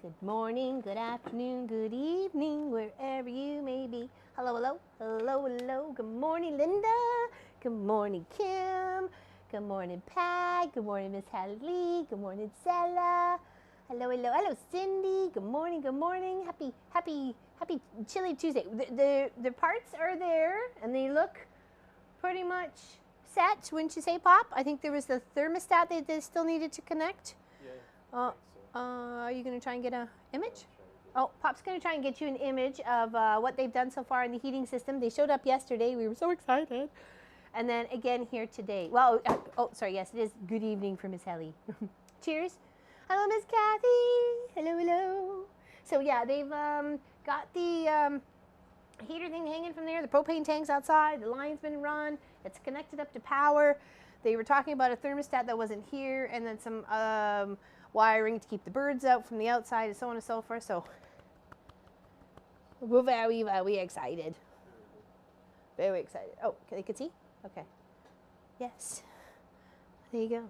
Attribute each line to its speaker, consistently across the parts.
Speaker 1: Good morning, good afternoon, good evening, wherever you may be. Hello, hello, hello, hello. Good morning, Linda. Good morning, Kim. Good morning, Pat. Good morning, Miss Hallie. Good morning, Stella. Hello, hello, hello, Cindy. Good morning, good morning. Happy Chilly Tuesday. The parts are there, and they look pretty much set, wouldn't you say, Pop? I think there was the thermostat that they still needed to connect. Yeah. Are you going to try and get an image? Oh, Pop's going to try and get you an image of what they've done so far in the heating system. They showed up yesterday. We were so excited. And then again here today. Well, oh, sorry, yes, it is good evening for Miss Helly. Cheers. Hello, Miss Kathy. Hello, hello. So, yeah, they've got the heater thing hanging from there. The propane tank's outside. The line's been run. It's connected up to power. They were talking about a thermostat that wasn't here, and then some wiring to keep the birds out from the outside, and so on and so forth. So we're very excited. Very excited. Oh, they can see? Okay. Yes. There you go.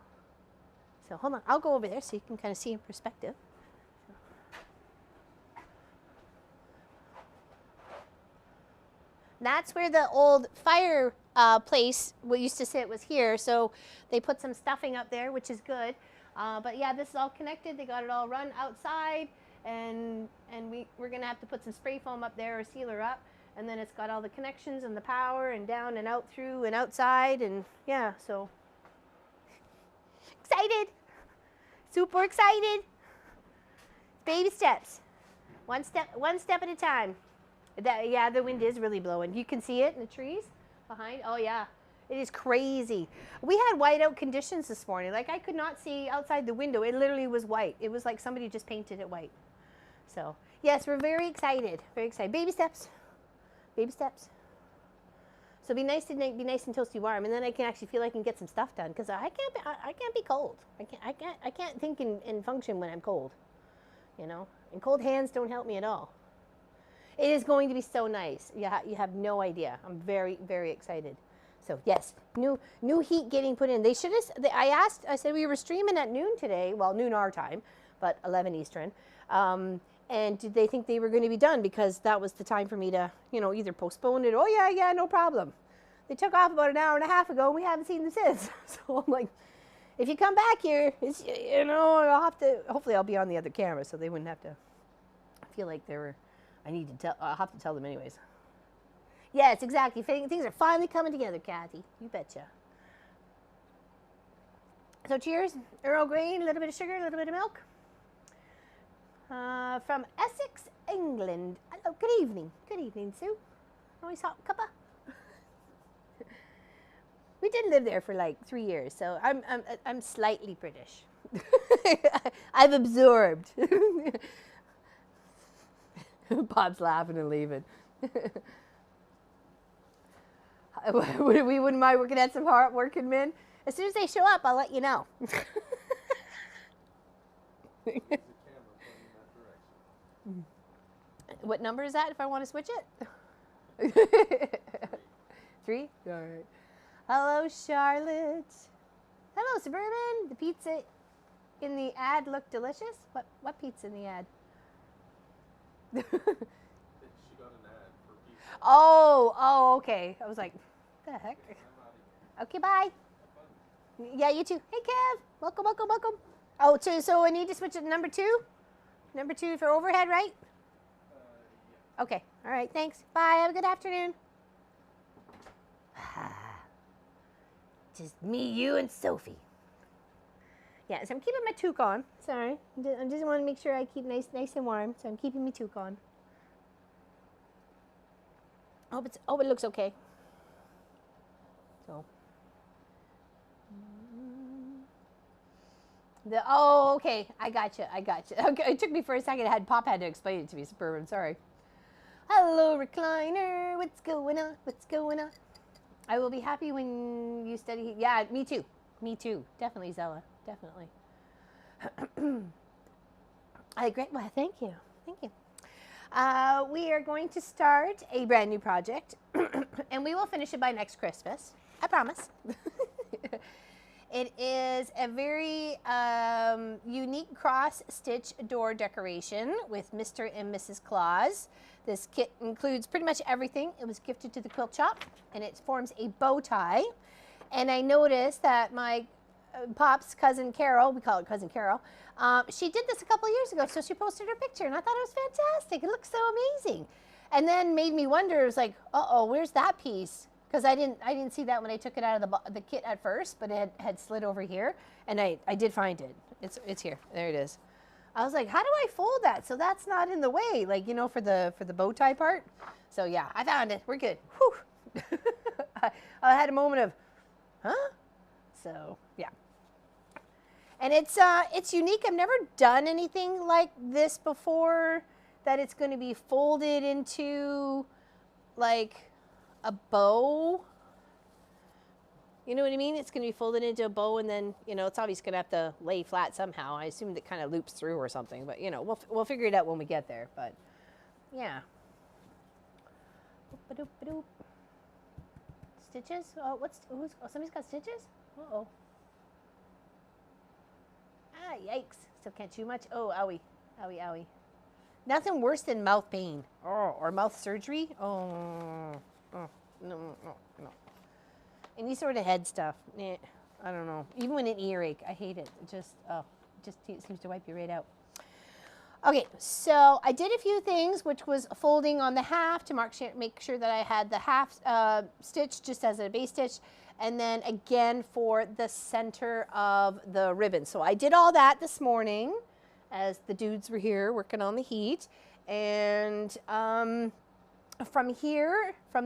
Speaker 1: So hold on. I'll go over there so you can kind of see in perspective. That's where the old fire place we used to sit was here. So they put some stuffing up there, which is good. But yeah, this is all connected. They got it all run outside, and we're gonna have to put some spray foam up there or sealer up, and then it's got all the connections and the power and down and out through and outside, and yeah, so excited, super excited. Baby steps, one step at a time. Yeah, the wind is really blowing. You can see it in the trees behind. Oh yeah. It is crazy. We had whiteout conditions this morning. Like, I could not see outside the window. It literally was white. It was like somebody just painted it white. So, yes, we're very excited. Very excited. Baby steps. Baby steps. So be nice and toasty warm, and then I can actually feel I can get some stuff done, because I can't be cold. I can't think and function when I'm cold. You know? And cold hands don't help me at all. It is going to be so nice. You have no idea. I'm very, very excited. So yes, new heat getting put in. They should have. I said we were streaming at noon today. Well, noon our time, but 11 Eastern. And did they think they were going to be done, because that was the time for me to, either postpone it. Oh yeah, no problem. They took off about an hour and a half ago, and we haven't seen them since. So I'm like, if you come back here, it's, I'll have to. Hopefully, I'll be on the other camera, so they wouldn't have to feel like they were. I'll have to tell them anyways. Yes, exactly. Things are finally coming together, Kathy. You betcha. So cheers. Earl Grey, a little bit of sugar, a little bit of milk. From Essex, England. Hello, good evening. Good evening, Sue. Always hot cuppa. We did live there for like 3 years, so I'm slightly British. I've absorbed. Bob's laughing and leaving. We wouldn't mind working at some hard working men. As soon as they show up, I'll let you know. What number is that if I want to switch it? 3? All right. Hello, Charlotte. Hello, Suburban. The pizza in the ad looked delicious. What pizza in the ad? She got an ad for pizza. Oh, okay. I was like, the heck? Okay, bye. Yeah, you too. Hey, Kev. Welcome. Oh, so I need to switch it to number 2? Number 2 for overhead, right? Yeah. Okay. All right, thanks. Bye. Have a good afternoon. Just me, you, and Sophie. Yeah, so I'm keeping my toque on. Sorry. I just want to make sure I keep nice and warm, so I'm keeping my toque on. Oh, it looks okay. So. Okay. I gotcha. Okay, it took me for a second. Pop had to explain it to me, Suburban. Sorry. Hello, recliner. What's going on? I will be happy when you study. Yeah, me too. Definitely, Zella. Definitely. Great. Well, thank you. We are going to start a brand new project, and we will finish it by next Christmas. I promise. It is a very unique cross-stitch door decoration with Mr. and Mrs. Claus. This kit includes pretty much everything. It was gifted to the quilt shop, and it forms a bow tie. And I noticed that my Pop's cousin Carol, we call her Cousin Carol, she did this a couple years ago, so she posted her picture, and I thought it was fantastic. It looks so amazing. And then made me wonder, it was like, uh-oh, where's that piece? Because I didn't see that when I took it out of the kit at first, but it had slid over here, and I did find it. It's here. There it is. I was like, how do I fold that so that's not in the way, like, you know, for the bow tie part? So yeah, I found it. We're good. Whew. I had a moment of, huh? So yeah. And it's unique. I've never done anything like this before, that it's going to be folded into like a bow. You know what I mean? It's going to be folded into a bow, and then, you know, it's obviously going to have to lay flat somehow. I assume it kind of loops through or something, but, you know, we'll figure it out when we get there. But yeah. Stitches? Oh, somebody's got stitches? Uh-oh. Ah, yikes. Still can't chew much. Oh, owie. Owie, owie. Nothing worse than mouth pain or mouth surgery. Oh, no. Any sort of head stuff. I don't know. Even when an earache, I hate it. It just seems to wipe you right out. Okay, so I did a few things, which was folding on the half to make sure that I had the half stitch just as a base stitch, and then again for the center of the ribbon. So I did all that this morning as the dudes were here working on the heat. And from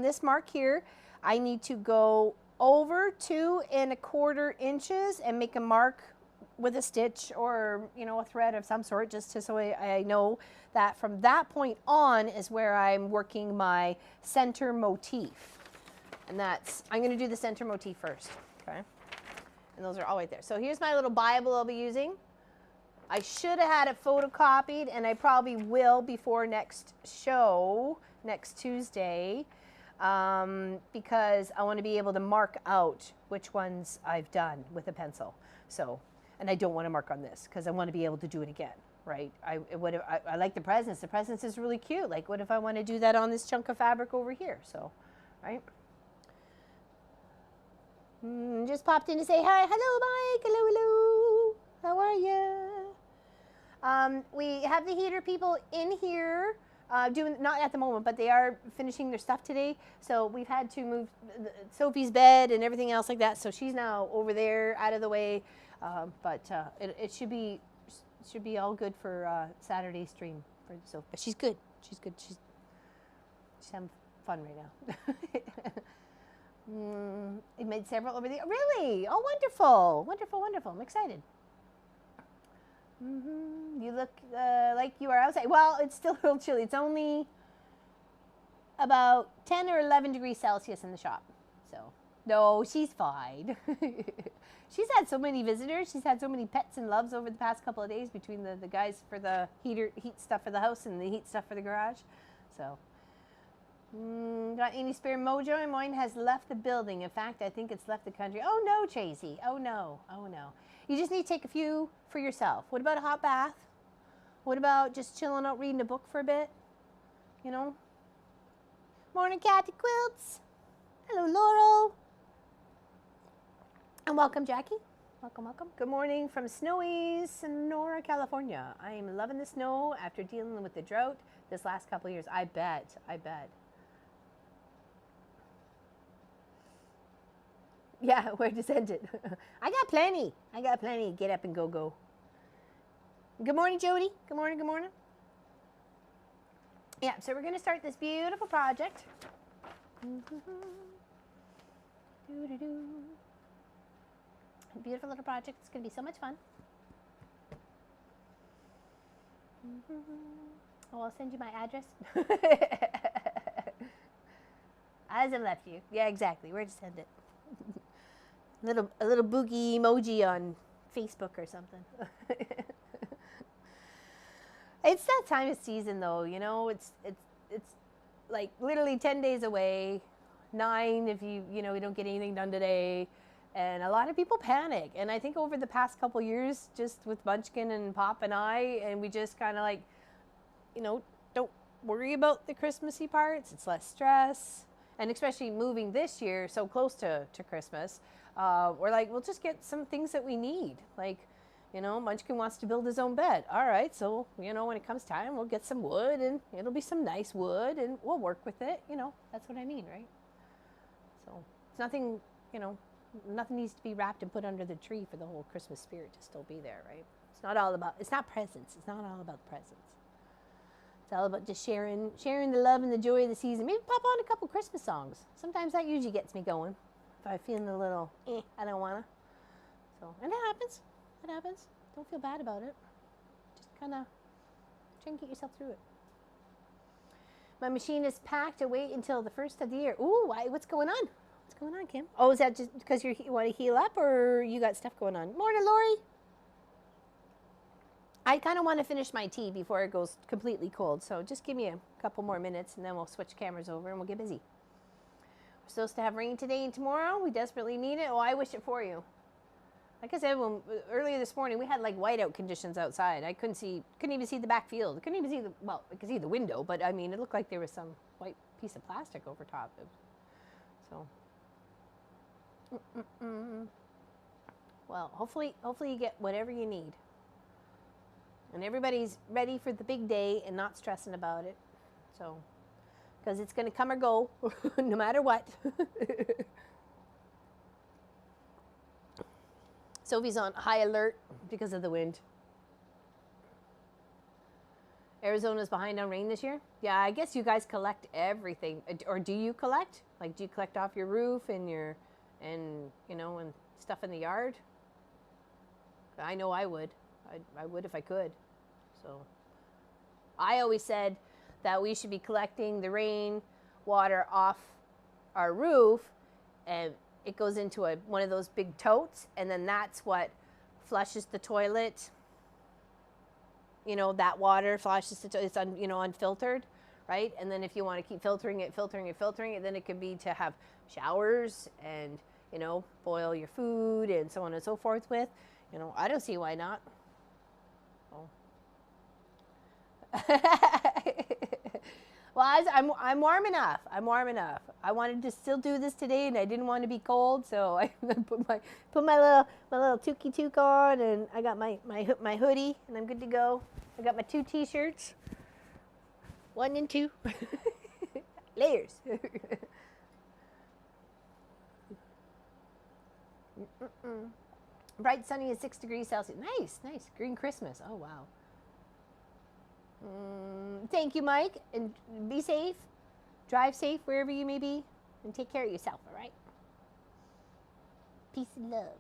Speaker 1: this mark here, I need to go over 2 1/4 inches and make a mark with a stitch or, you know, a thread of some sort, just so I know that from that point on is where I'm working my center motif. And I'm going to do the center motif first, okay? And those are all right there. So here's my little Bible I'll be using. I should have had it photocopied, and I probably will before next show, next Tuesday, because I want to be able to mark out which ones I've done with a pencil. So, and I don't want to mark on this because I want to be able to do it again, right? I like the presents. The presents is really cute. Like, what if I want to do that on this chunk of fabric over here? So, right? Just popped in to say hi. Hello, Mike. Hello, hello. How are you? We have the heater people in here. Not at the moment, but they are finishing their stuff today. So we've had to move Sophie's bed and everything else like that. So she's now over there, out of the way. But it should be all good for Saturday's stream for Sophie. But she's good. She's good. She's having fun right now. It made several over there. Really? Oh, wonderful, wonderful, wonderful. I'm excited. You look like you are outside. Well, it's still a little chilly. It's only about 10 or 11 degrees Celsius in the shop. So, no, she's fine. She's had so many visitors. She's had so many pets and loves over the past couple of days between the guys for the heat stuff for the house and the heat stuff for the garage. So, got any spare mojo? Mine has left the building. In fact, I think it's left the country. Oh, no, Tracy. Oh, no. Oh, no. You just need to take a few for yourself. What about a hot bath? What about just chilling out reading a book for a bit? You know? Morning, Kathy Quilts. Hello, Laurel. And welcome, Jackie. Welcome, welcome. Good morning from snowy Sonora, California. I am loving the snow after dealing with the drought this last couple of years. I bet. I bet. Yeah, where to send it? I got plenty. I got plenty. Get up and go, go. Good morning, Jody. Good morning, good morning. Yeah, so we're going to start this beautiful project. Beautiful little project. It's going to be so much fun. Oh, I'll send you my address. As I left you. Yeah, exactly. Where to send it? A little boogie emoji on Facebook or something. It's that time of season, though. You know, it's like literally 10 days away. 9 if you don't get anything done today, And a lot of people panic. And I think over the past couple years, just with Munchkin and Pop and I, and we just kind of like, you know, don't worry about the Christmassy parts. It's less stress. And especially moving this year so close to Christmas, we're like, we'll just get some things that we need. Like, you know, Munchkin wants to build his own bed. All right, so, you know, when it comes time, we'll get some wood, and it'll be some nice wood, and we'll work with it. You know, that's what I mean, right? So it's nothing, you know, nothing needs to be wrapped and put under the tree for the whole Christmas spirit to still be there, right? It's not all about, it's not presents. It's not all about the presents. It's all about just sharing the love and the joy of the season. Maybe pop on a couple Christmas songs. Sometimes that usually gets me going. If I'm feeling a little, I don't wanna. So, and that happens. It happens. Don't feel bad about it. Just kind of try and get yourself through it. My machine is packed to wait until the first of the year. Ooh, why? What's going on? What's going on, Kim? Oh, is that just because you want to heal up, or you got stuff going on? Morning, Lori. I kind of want to finish my tea before it goes completely cold, so just give me a couple more minutes, and then we'll switch cameras over and we'll get busy. We're supposed to have rain today and tomorrow. We desperately need it. Oh, I wish it for you. Like I said, earlier this morning, we had like whiteout conditions outside. I couldn't even see the back field. I couldn't even see I could see the window, but I mean, it looked like there was some white piece of plastic over top of it. So, well, hopefully you get whatever you need. And everybody's ready for the big day and not stressing about it. So, because it's going to come or go, no matter what. Sophie's on high alert because of the wind. Arizona's behind on rain this year? Yeah, I guess you guys collect everything. Or do you collect? Like, do you collect off your roof and you know, and stuff in the yard? I know I would. I would if I could. So I always said that we should be collecting the rain water off our roof, and it goes into one of those big totes, and then that's what flushes the toilet. You know, that water flushes the toilet. It's unfiltered, right? And then if you want to keep filtering it, then it could be to have showers and, you know, boil your food and so on and so forth with. You know, I don't see why not. Well, I'm warm enough. I'm warm enough. I wanted to still do this today, and I didn't want to be cold, so I put my little toque on, and I got my hoodie, and I'm good to go. I got my 2 t-shirts, 1 and 2 layers. Bright sunny at 6 degrees Celsius. Nice. Green Christmas. Oh wow. Thank you, Mike, and be safe. Drive safe wherever you may be, and take care of yourself, all right? Peace and love.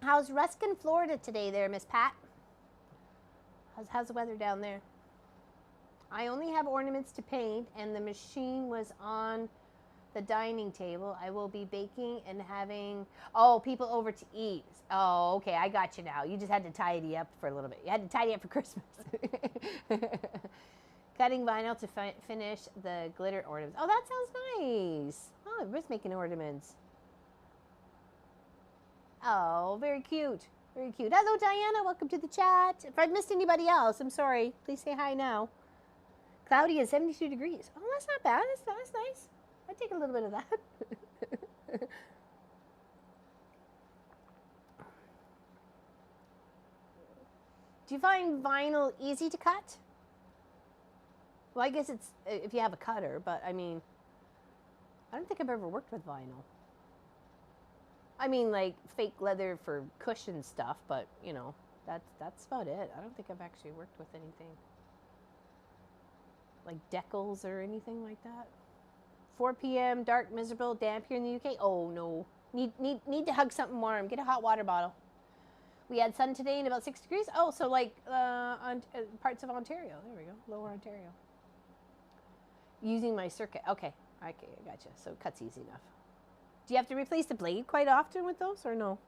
Speaker 1: How's Ruskin, Florida today there, Miss Pat? How's the weather down there? I only have ornaments to paint, and the machine was on the dining table. I will be baking and having, people over to eat. Oh, okay, I got you now. You just had to tidy up for a little bit. You had to tidy up for Christmas. Cutting vinyl to finish the glitter ornaments. Oh, that sounds nice. Oh, I was making ornaments. Oh, very cute. Very cute. Hello, Diana. Welcome to the chat. If I missed anybody else, I'm sorry. Please say hi now. Cloudy is 72 degrees. Oh, that's not bad. That's nice. I'd take a little bit of that. Do you find vinyl easy to cut? Well, I guess it's if you have a cutter, but I mean, I don't think I've ever worked with vinyl. I mean, like fake leather for cushion stuff, but you know, that's about it. I don't think I've actually worked with anything like decals or anything like that. 4 p.m. dark, miserable, damp here in the UK. Oh no, need to hug something warm. Get a hot water bottle. We had sun today and about 6 degrees. Oh, so like on parts of Ontario. There we go, Lower Ontario. Using my circuit. Okay, I gotcha. So it cuts easy enough. Do you have to replace the blade quite often with those, or no?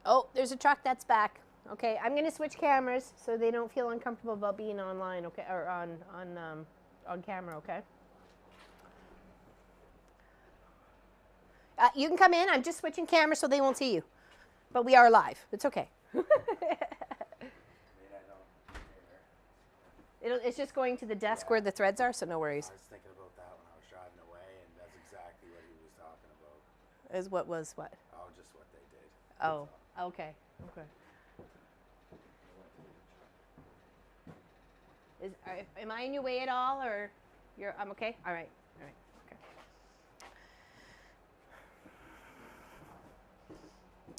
Speaker 1: Oh, there's a truck that's back. Okay, I'm gonna switch cameras so they don't feel uncomfortable about being online, okay, or on camera, okay? You can come in. I'm just switching cameras so they won't see you, but we are live. It's okay. It's just going to the desk where the threads are, so no worries.
Speaker 2: I was thinking about that when I was driving away, and that's exactly what he was talking about.
Speaker 1: Is what was what?
Speaker 2: Oh, just what they did.
Speaker 1: Oh, okay, okay. Am I in your way at all, or I'm okay? All right, okay.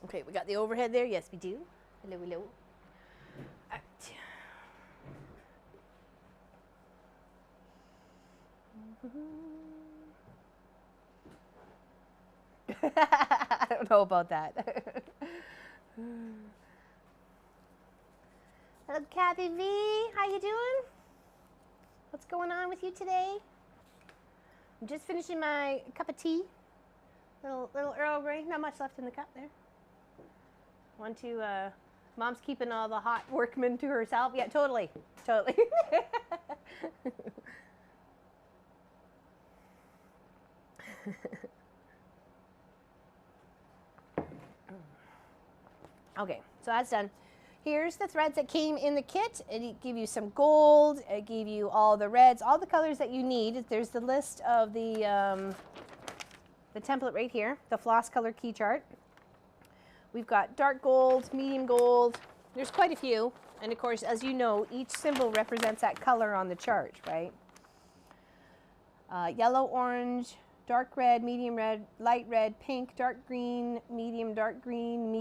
Speaker 1: Okay, we got the overhead there. Yes, we do. Hello, hello. I don't know about that. Hello, Kathy V. How you doing? What's going on with you today? I'm just finishing my cup of tea. Little Earl Grey. Not much left in the cup there. Mom's keeping all the hot workmen to herself. Yeah, totally. Okay, so that's done. Here's the threads that came in the kit. It gave you some gold. It gave you all the reds, all the colors that you need. There's the list of the template right here, the floss color key chart. We've got dark gold, medium gold. There's quite a few. And of course, as you know, each symbol represents that color on the chart, right? Yellow, orange, dark red, medium red, light red, pink, dark green, medium light green,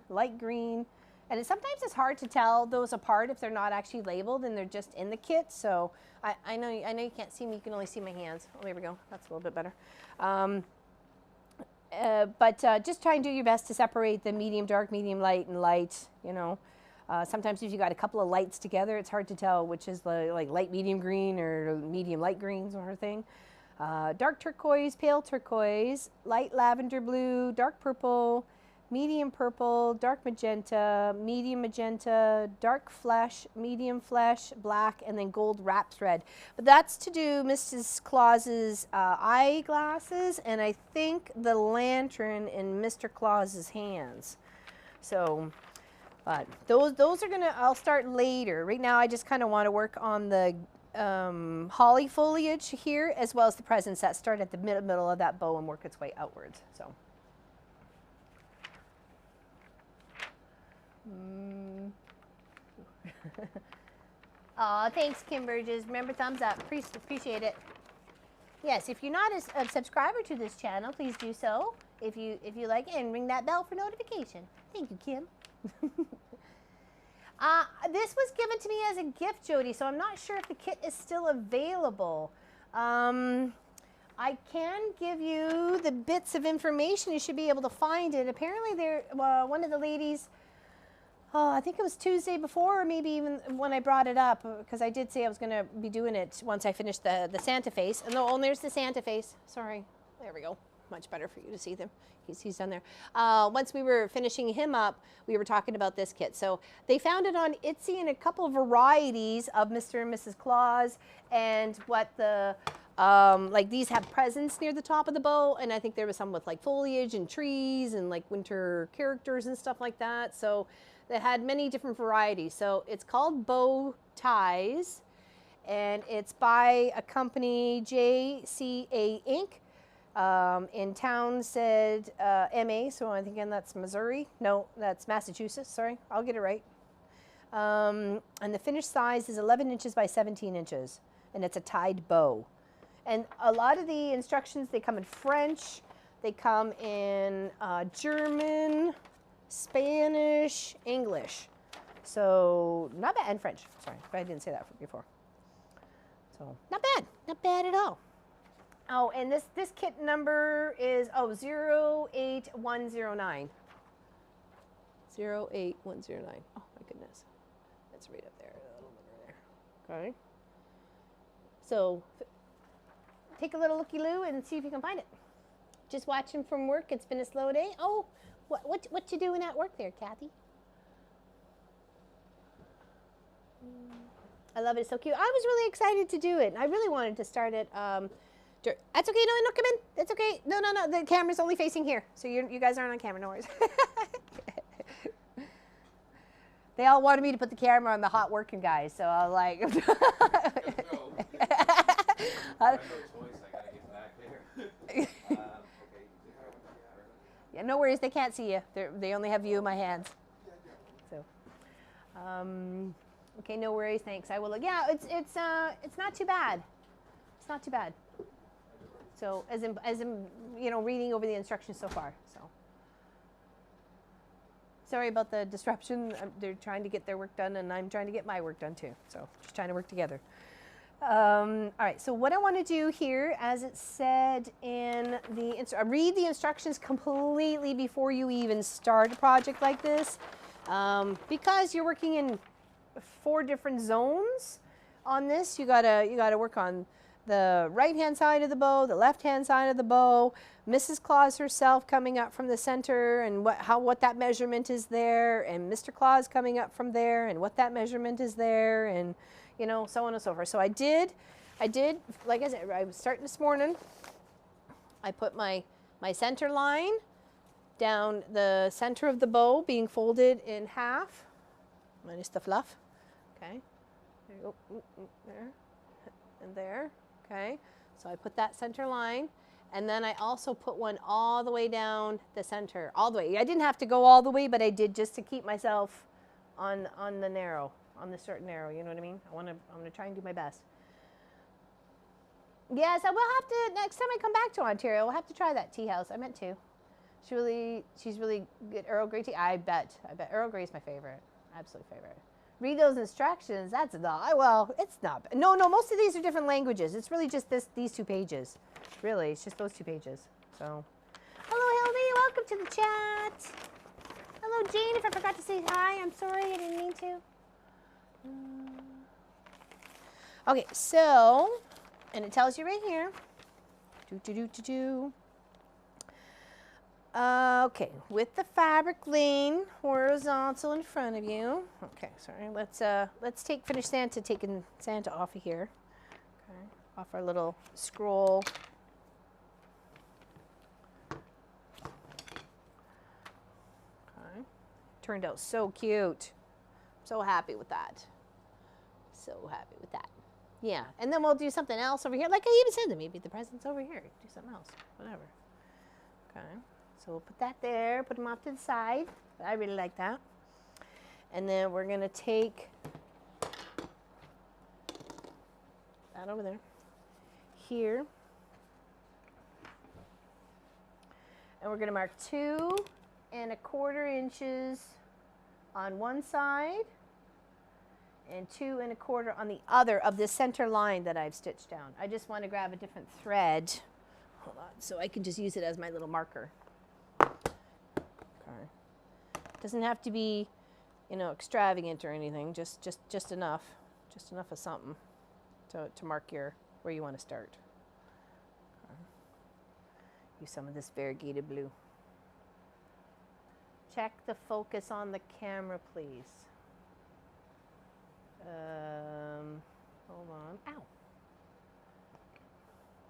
Speaker 1: light green. And sometimes it's hard to tell those apart if they're not actually labeled and they're just in the kit. So I know you can't see me, you can only see my hands. Oh, there we go, that's a little bit better. But just try and do your best to separate the medium dark, medium light, and light, you know. Sometimes if you got a couple of lights together, it's hard to tell which is the like light medium green or medium light green sort of thing. Dark turquoise, pale turquoise, light lavender blue, dark purple, medium purple, dark magenta, medium magenta, dark flesh, medium flesh, black, and then gold wrap thread. But that's to do Mrs. Claus's eyeglasses, and I think the lantern in Mr. Claus's hands. So, but those are gonna, I'll start later. Right now I just kind of want to work on the holly foliage here, as well as the presents that start at the middle of that bow and work its way outwards. So. Aw, thanks, Kim Burgess. Remember, thumbs up. Appreciate it. Yes, if you're not a subscriber to this channel, please do so. If you like it, and ring that bell for notification. Thank you, Kim. This was given to me as a gift, Jody, so I'm not sure if the kit is still available. I can give you the bits of information. You should be able to find it. Apparently, one of the ladies, I think it was Tuesday before, or maybe even when I brought it up, because I did say I was going to be doing it once I finished the Santa face. And there's the Santa face. Sorry. There we go. Much better for you to see them. He's done there. Once we were finishing him up, we were talking about this kit. So they found it on Etsy in a couple of varieties of Mr. and Mrs. Claus, and what the, like these have presents near the top of the bow, and I think there was some with like foliage and trees and like winter characters and stuff like that. So they had many different varieties. So it's called Bow Ties, and it's by a company, JCA Inc. In Townsend, MA, so I think that's Missouri. No, that's Massachusetts, sorry. I'll get it right. And the finished size is 11 inches by 17 inches, and it's a tied bow. And a lot of the instructions, they come in French, they come in German, Spanish, English. So not bad, and French, sorry, but I didn't say that before. So not bad at all. Oh, and this kit number is 08109. 08109. Oh my goodness, that's right up there, a little bit there. Okay. So take a little looky-loo and see if you can find it. Just watching from work. It's been a slow day. Oh, what you doing at work there, Kathy? I love it. It's so cute. I was really excited to do it. I really wanted to start it. That's okay. No, no, come in. That's okay. No, no, no. The camera's only facing here, so you guys aren't on camera. No worries. They all wanted me to put the camera on the hot working guys, so I was like. Yeah, no worries. They can't see you. They only have you in my hands. So, okay, no worries. Thanks. I will look. Yeah, it's not too bad. It's not too bad. So as in reading over the instructions so far. So sorry about the disruption. They're trying to get their work done, and I'm trying to get my work done too. So just trying to work together. All right, so what I want to do here, as it said in the, read the instructions completely before you even start a project like this, because you're working in 4 different zones on this. You gotta work on the right-hand side of the bow, the left-hand side of the bow, Mrs. Claus herself coming up from the center, and what that measurement is there, and Mr. Claus coming up from there, and what that measurement is there, and so on and so forth. So I did, like I said, I was starting this morning. I put my center line down the center of the bow, being folded in half, minus the fluff. Okay, there you go, there, and there. Okay, so I put that center line, and then I also put one all the way down the center, all the way. I didn't have to go all the way, but I did just to keep myself on the narrow. On the short and narrow, you know what I mean? I'm gonna try and do my best. Yes, I will have to, next time I come back to Ontario, we'll have to try that tea house. I meant to. She's really good. Earl Grey tea, I bet Earl Grey is my favorite, absolute favorite. Read those instructions, that's not, well, it's not, no, most of these are different languages. It's really just these 2 pages. Really, it's just those 2 pages, so. Hello, Hildy, welcome to the chat. Hello, Jane, if I forgot to say hi, I'm sorry, I didn't mean to. Okay, so, and it tells you right here. Okay, with the fabric laying horizontal in front of you. Okay, sorry. Let's finish taking Santa off of here. Okay, off our little scroll. Okay, turned out so cute. So happy with that. So happy with that. Yeah, and then we'll do something else over here. Like I even said, maybe the presents over here. Do something else, whatever. Okay, so we'll put that there, put them off to the side. I really like that. And then we're gonna take that over there, here. And we're gonna mark 2 1/4 inches on one side, and 2 1/4 on the other of the center line that I've stitched down. I just want to grab a different thread. Hold on, so I can just use it as my little marker. Okay. Doesn't have to be, extravagant or anything. Just enough. Just enough of something to mark where you want to start. Okay. Use some of this variegated blue. Check the focus on the camera, please. Hold on. Ow.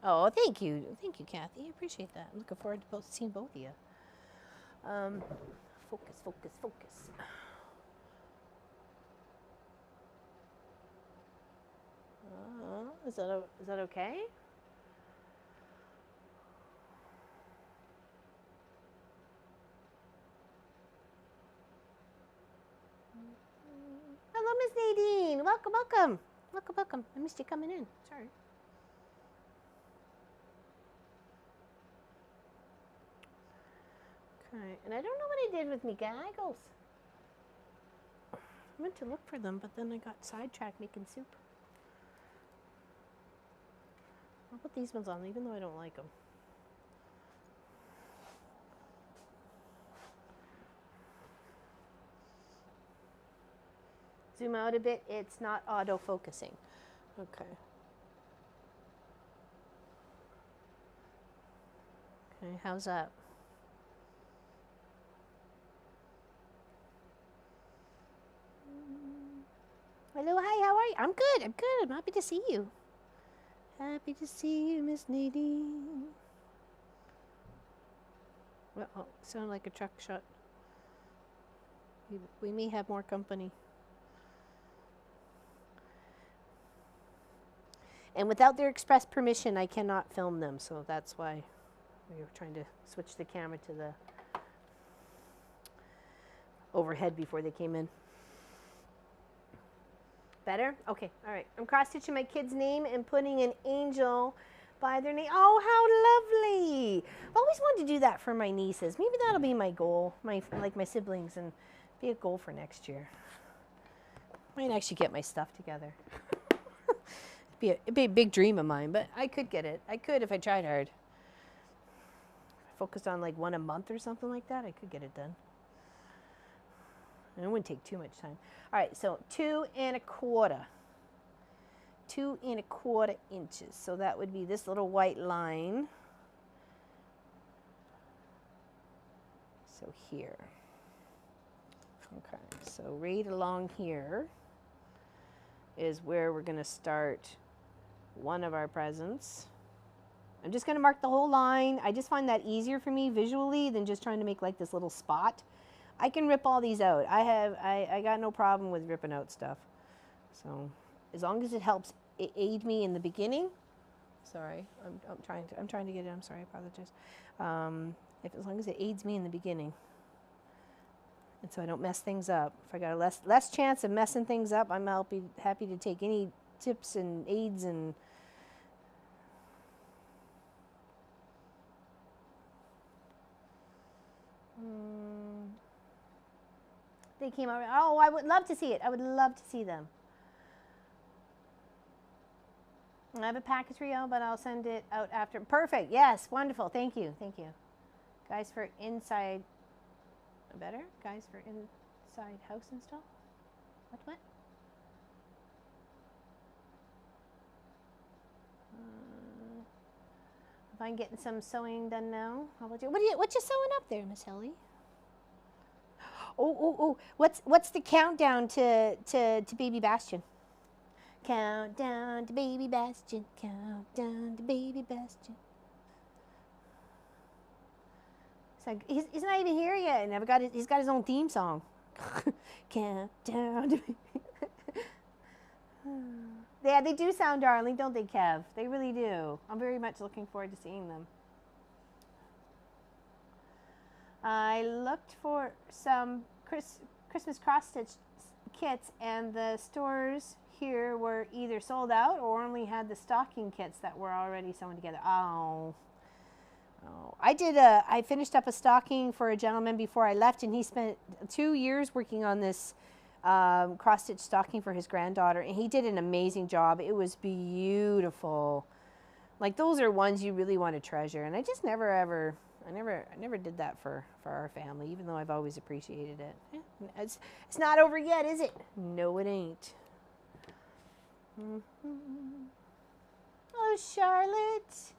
Speaker 1: Oh, thank you, Kathy. I appreciate that. I'm looking forward to seeing both of you. Focus. Is that okay? Hello, Miss Nadine. Welcome. I missed you coming in. Sorry. Okay, and I don't know what I did with me gaggles. I went to look for them, but then I got sidetracked making soup. I'll put these ones on, even though I don't like them. Zoom out a bit, it's not auto-focusing. Okay. Okay, how's that? Hello, hi, how are you? I'm good, I'm good. I'm happy to see you. Happy to see you, Miss Nadine. Uh-oh, sound like a truck shot. We may have more company. And without their express permission, I cannot film them, so that's why we were trying to switch the camera to the overhead before they came in. Better? Okay, all right. I'm cross-stitching my kid's name and putting an angel by their name. Oh, how lovely! I've always wanted to do that for my nieces. Maybe that'll be my goal, like my siblings, and be a goal for next year. Might actually get my stuff together. It'd be a big dream of mine, but I could get it. I could if I tried hard. Focused on like one a month or something like that, I could get it done. And it wouldn't take too much time. All right, so 2 1/4. 2 1/4 inches. So that would be this little white line. So here. Okay, so right along here is where we're going to start one of our presents. I'm just going to mark the whole line. I just find that easier for me visually than just trying to make like this little spot. I can rip all these out. I got no problem with ripping out stuff. So as long as it helps aid me in the beginning. Sorry, I'm trying to get it. I'm sorry, I apologize. As long as it aids me in the beginning, and so I don't mess things up. If I got a less chance of messing things up, I'm happy to take any tips and aids and. They came out. Oh, I would love to see it. I would love to see them. I have a package for you, but I'll send it out after. Perfect. Yes. Wonderful. Thank you. Thank you. Guys for inside. Better? Guys for inside house install? What? If I'm getting some sewing done now, how about you? What you sewing up there, Miss Helly? Oh! What's the countdown to Baby Bastion? Countdown to Baby Bastion. Countdown to Baby Bastion. So he's not even here yet, and he's got his own theme song. Countdown to Baby. Yeah, they do sound darling, don't they, Kev? They really do. I'm very much looking forward to seeing them. I looked for some Christmas cross-stitch kits, and the stores here were either sold out or only had the stocking kits that were already sewn together. Oh. I finished up a stocking for a gentleman before I left, and he spent 2 years working on this cross-stitch stocking for his granddaughter, and he did an amazing job. It was beautiful. Like, those are ones you really want to treasure, and I just never did that for our family, even though I've always appreciated it. It's not over yet, is it? No, it ain't. Oh, Charlotte.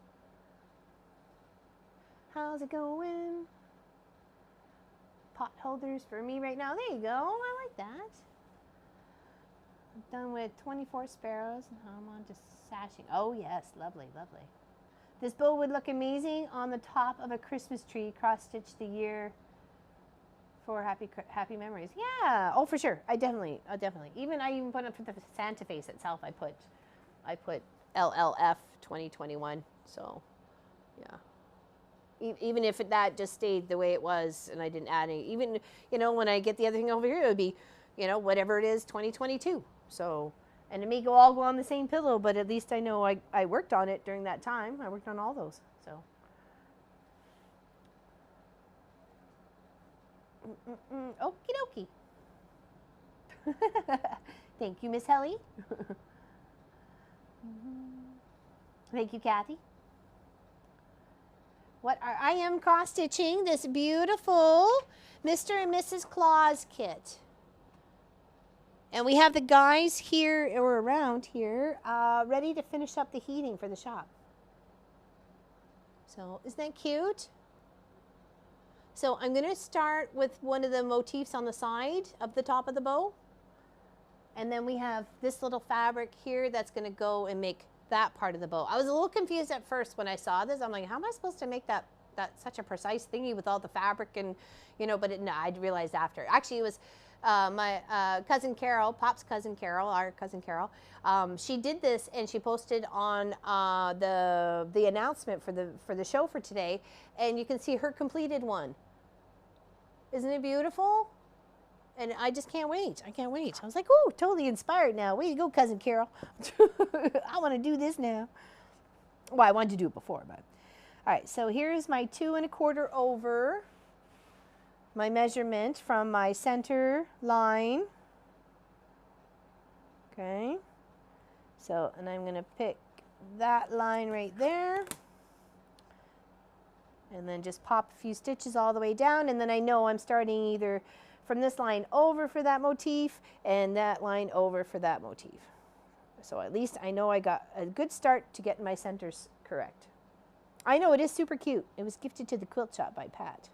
Speaker 1: How's it going? Pot holders for me right now. There you go. I like that. I'm done with 24 sparrows, and I'm on to sashing. Oh, yes. Lovely, lovely. This bow would look amazing on the top of a Christmas tree, cross-stitched the year for happy memories. Yeah. Oh, for sure. I definitely. I even put up for the Santa face itself. I put LLF 2021. So, yeah. Even if that just stayed the way it was and I didn't add any, even, when I get the other thing over here, it would be, whatever it is, 2022. So, and it may all go on the same pillow, but at least I know I worked on it during that time. I worked on all those, so. Okie dokie. Thank you, Miss Helly. Thank you, Kathy. I am cross-stitching this beautiful Mr. and Mrs. Claus kit. And we have the guys here, or around here, ready to finish up the heating for the shop. So, isn't that cute? So, I'm going to start with one of the motifs on the side of the top of the bow. And then we have this little fabric here that's going to go and make that part of the bow. I was a little confused at first when I saw this. I'm like, how am I supposed to make that such a precise thingy with all the fabric and, you know, but no, I realized after. Actually, it was my cousin Carol, Pop's cousin Carol, our cousin Carol. She did this and she posted on the announcement for the show for today, and you can see her completed one. Isn't it beautiful? And I just can't wait. I can't wait. I was like, oh, totally inspired now. Way to go, cousin Carol. I want to do this now. Well, I wanted to do it before, but. All right, so here's my 2 1/4 over, my measurement from my center line. Okay, so, and I'm gonna pick that line right there, and then just pop a few stitches all the way down, and then I know I'm starting either from this line over for that motif and that line over for that motif. So at least I know I got a good start to getting my centers correct. I know, it is super cute. It was gifted to the quilt shop by Pat.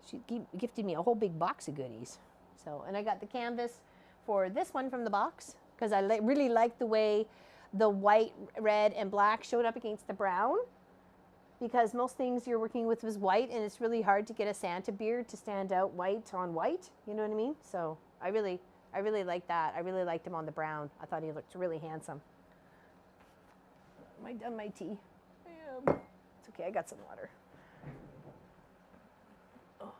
Speaker 1: She gifted me a whole big box of goodies. So, and I got the canvas for this one from the box because I really like the way the white, red, and black showed up against the brown, because most things you're working with was white, and it's really hard to get a Santa beard to stand out white on white. You know what I mean? So I really like that. I really liked him on the brown. I thought he looked really handsome. Am I done my tea? It's okay, I got some water. Oh.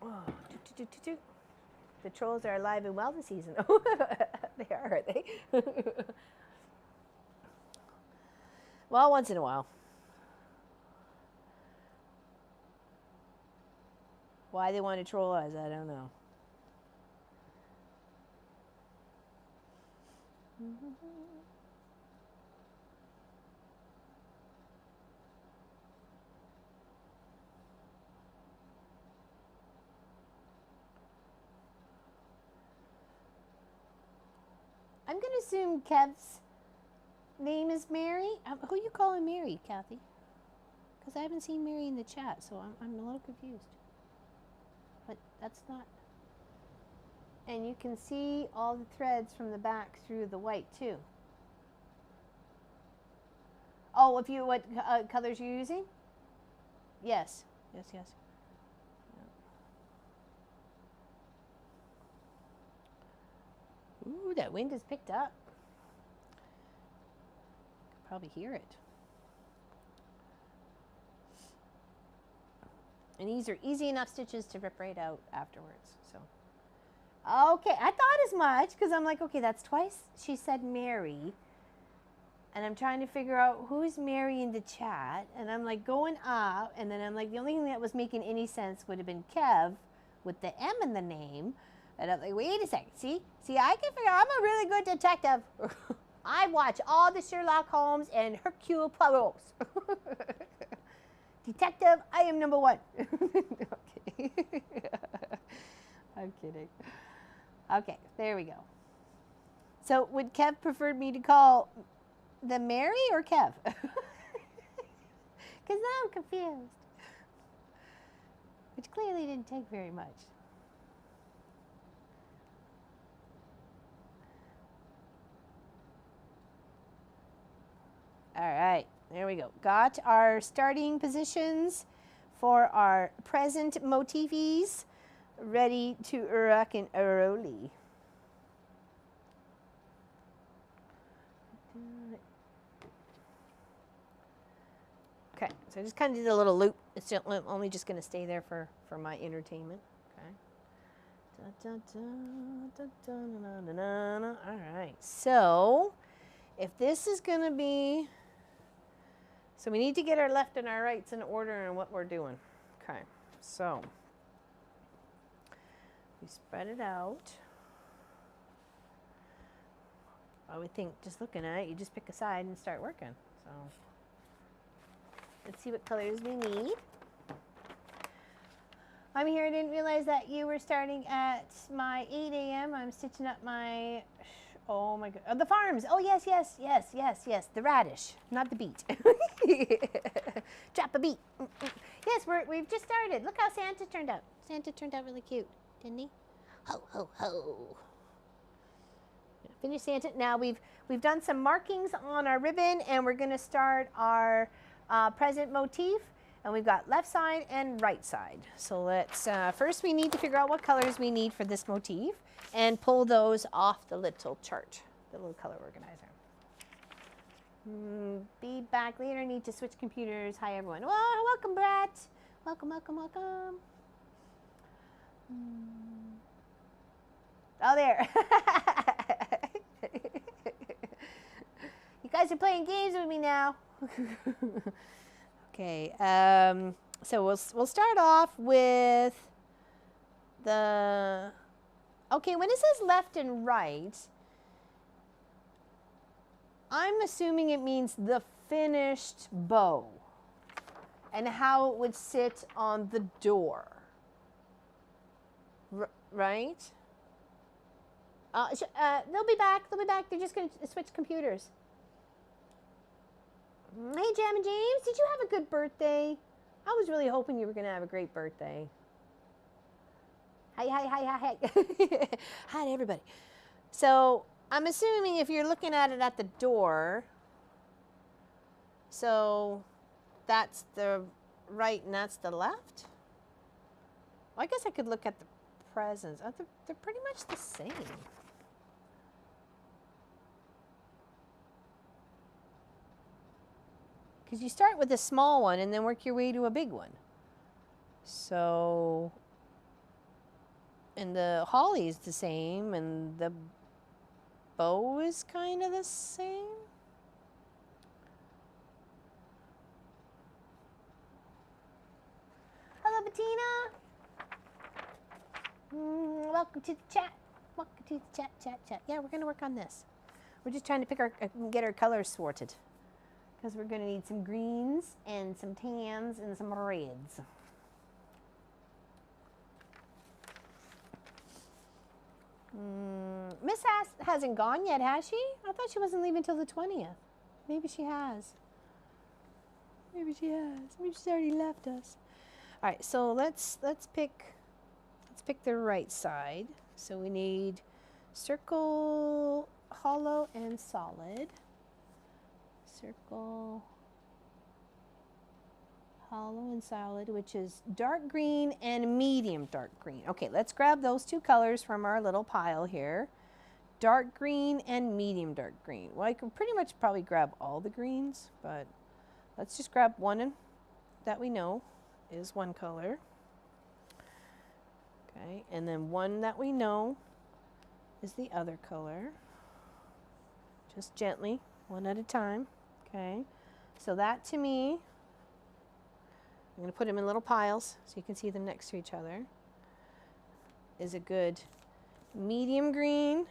Speaker 1: Oh. The trolls are alive and well this season. They are they? Well, once in a while. Why they want to troll us, I don't know. I'm going to assume Kev's name is Mary. Who are you calling Mary, Kathy? Because I haven't seen Mary in the chat, so I'm a little confused. But that's not. And you can see all the threads from the back through the white too. Oh, if you, what colors you're using? Yes, yes, yes. Ooh, that wind has picked up. Probably hear it. And these are easy enough stitches to rip right out afterwards. So, okay, I thought as much because I'm like, okay, that's twice she said Mary, and I'm trying to figure out who's Mary in the chat, and I'm like going up, and then I'm like, the only thing that was making any sense would have been Kev with the M in the name, and I'm like, wait a second, see, I can figure out, I'm a really good detective. I watch all the Sherlock Holmes and Hercule Poirot's. Detective, I am number 1. Okay. I'm kidding. Okay, there we go. So would Kev prefer me to call them Mary or Kev? Because now I'm confused. Which clearly didn't take very much. All right, there we go. Got our starting positions for our present motifs ready to rock and roll. Okay, so I just kind of did a little loop. It's just only just going to stay there for my entertainment. Okay. All right, so if this is going to be, so we need to get our left and our rights in order in what we're doing. Okay, so we spread it out. I would think just looking at it, you just pick a side and start working. So let's see what colors we need. I'm here. I didn't realize that you were starting at my 8 a.m. I'm stitching up my, oh my God, oh, the farms. Oh, yes, yes, yes, yes, yes. The radish, not the beet. Drop a beet. Yes, we've just started. Look how Santa turned out. Santa turned out really cute, didn't he? Ho, ho, ho. Finish Santa. Now we've done some markings on our ribbon, and we're going to start our present motif. And we've got left side and right side. So let's, first we need to figure out what colors we need for this motif and pull those off the little chart, the little color organizer. Be back later, need to switch computers. Hi everyone. Well, welcome Brett. Welcome, welcome, welcome. Oh, there. You guys are playing games with me now. Okay, so we'll start off with the, okay, when it says left and right, I'm assuming it means the finished bow and how it would sit on the door, right? They'll be back, they're just going to switch computers. Hey, Jam and James, did you have a good birthday? I was really hoping you were going to have a great birthday. Hi, hi, hi, hi, hi. Hi to everybody. So I'm assuming if you're looking at it at the door, so that's the right and that's the left? Well, I guess I could look at the presents. They're pretty much the same. Because you start with a small one and then work your way to a big one. So, and the holly is the same and the bow is kind of the same. Hello, Bettina. Welcome to the chat. Welcome to the chat. Yeah, we're going to work on this. We're just trying to pick get our colors sorted. Because we're going to need some greens and some tans and some reds. Miss hasn't gone yet, has she? I thought she wasn't leaving until the 20th. Maybe she has. Maybe she has. Maybe she's already left us. All right, so let's pick the right side. So we need circle, hollow, and solid. Circle, hollow and solid, which is dark green and medium dark green. Okay, let's grab those two colors from our little pile here. Dark green and medium dark green. Well, I can pretty much probably grab all the greens, but let's just grab one that we know is one color. Okay, and then one that we know is the other color. Just gently, one at a time. Okay, so that to me, I'm going to put them in little piles so you can see them next to each other, is a good medium green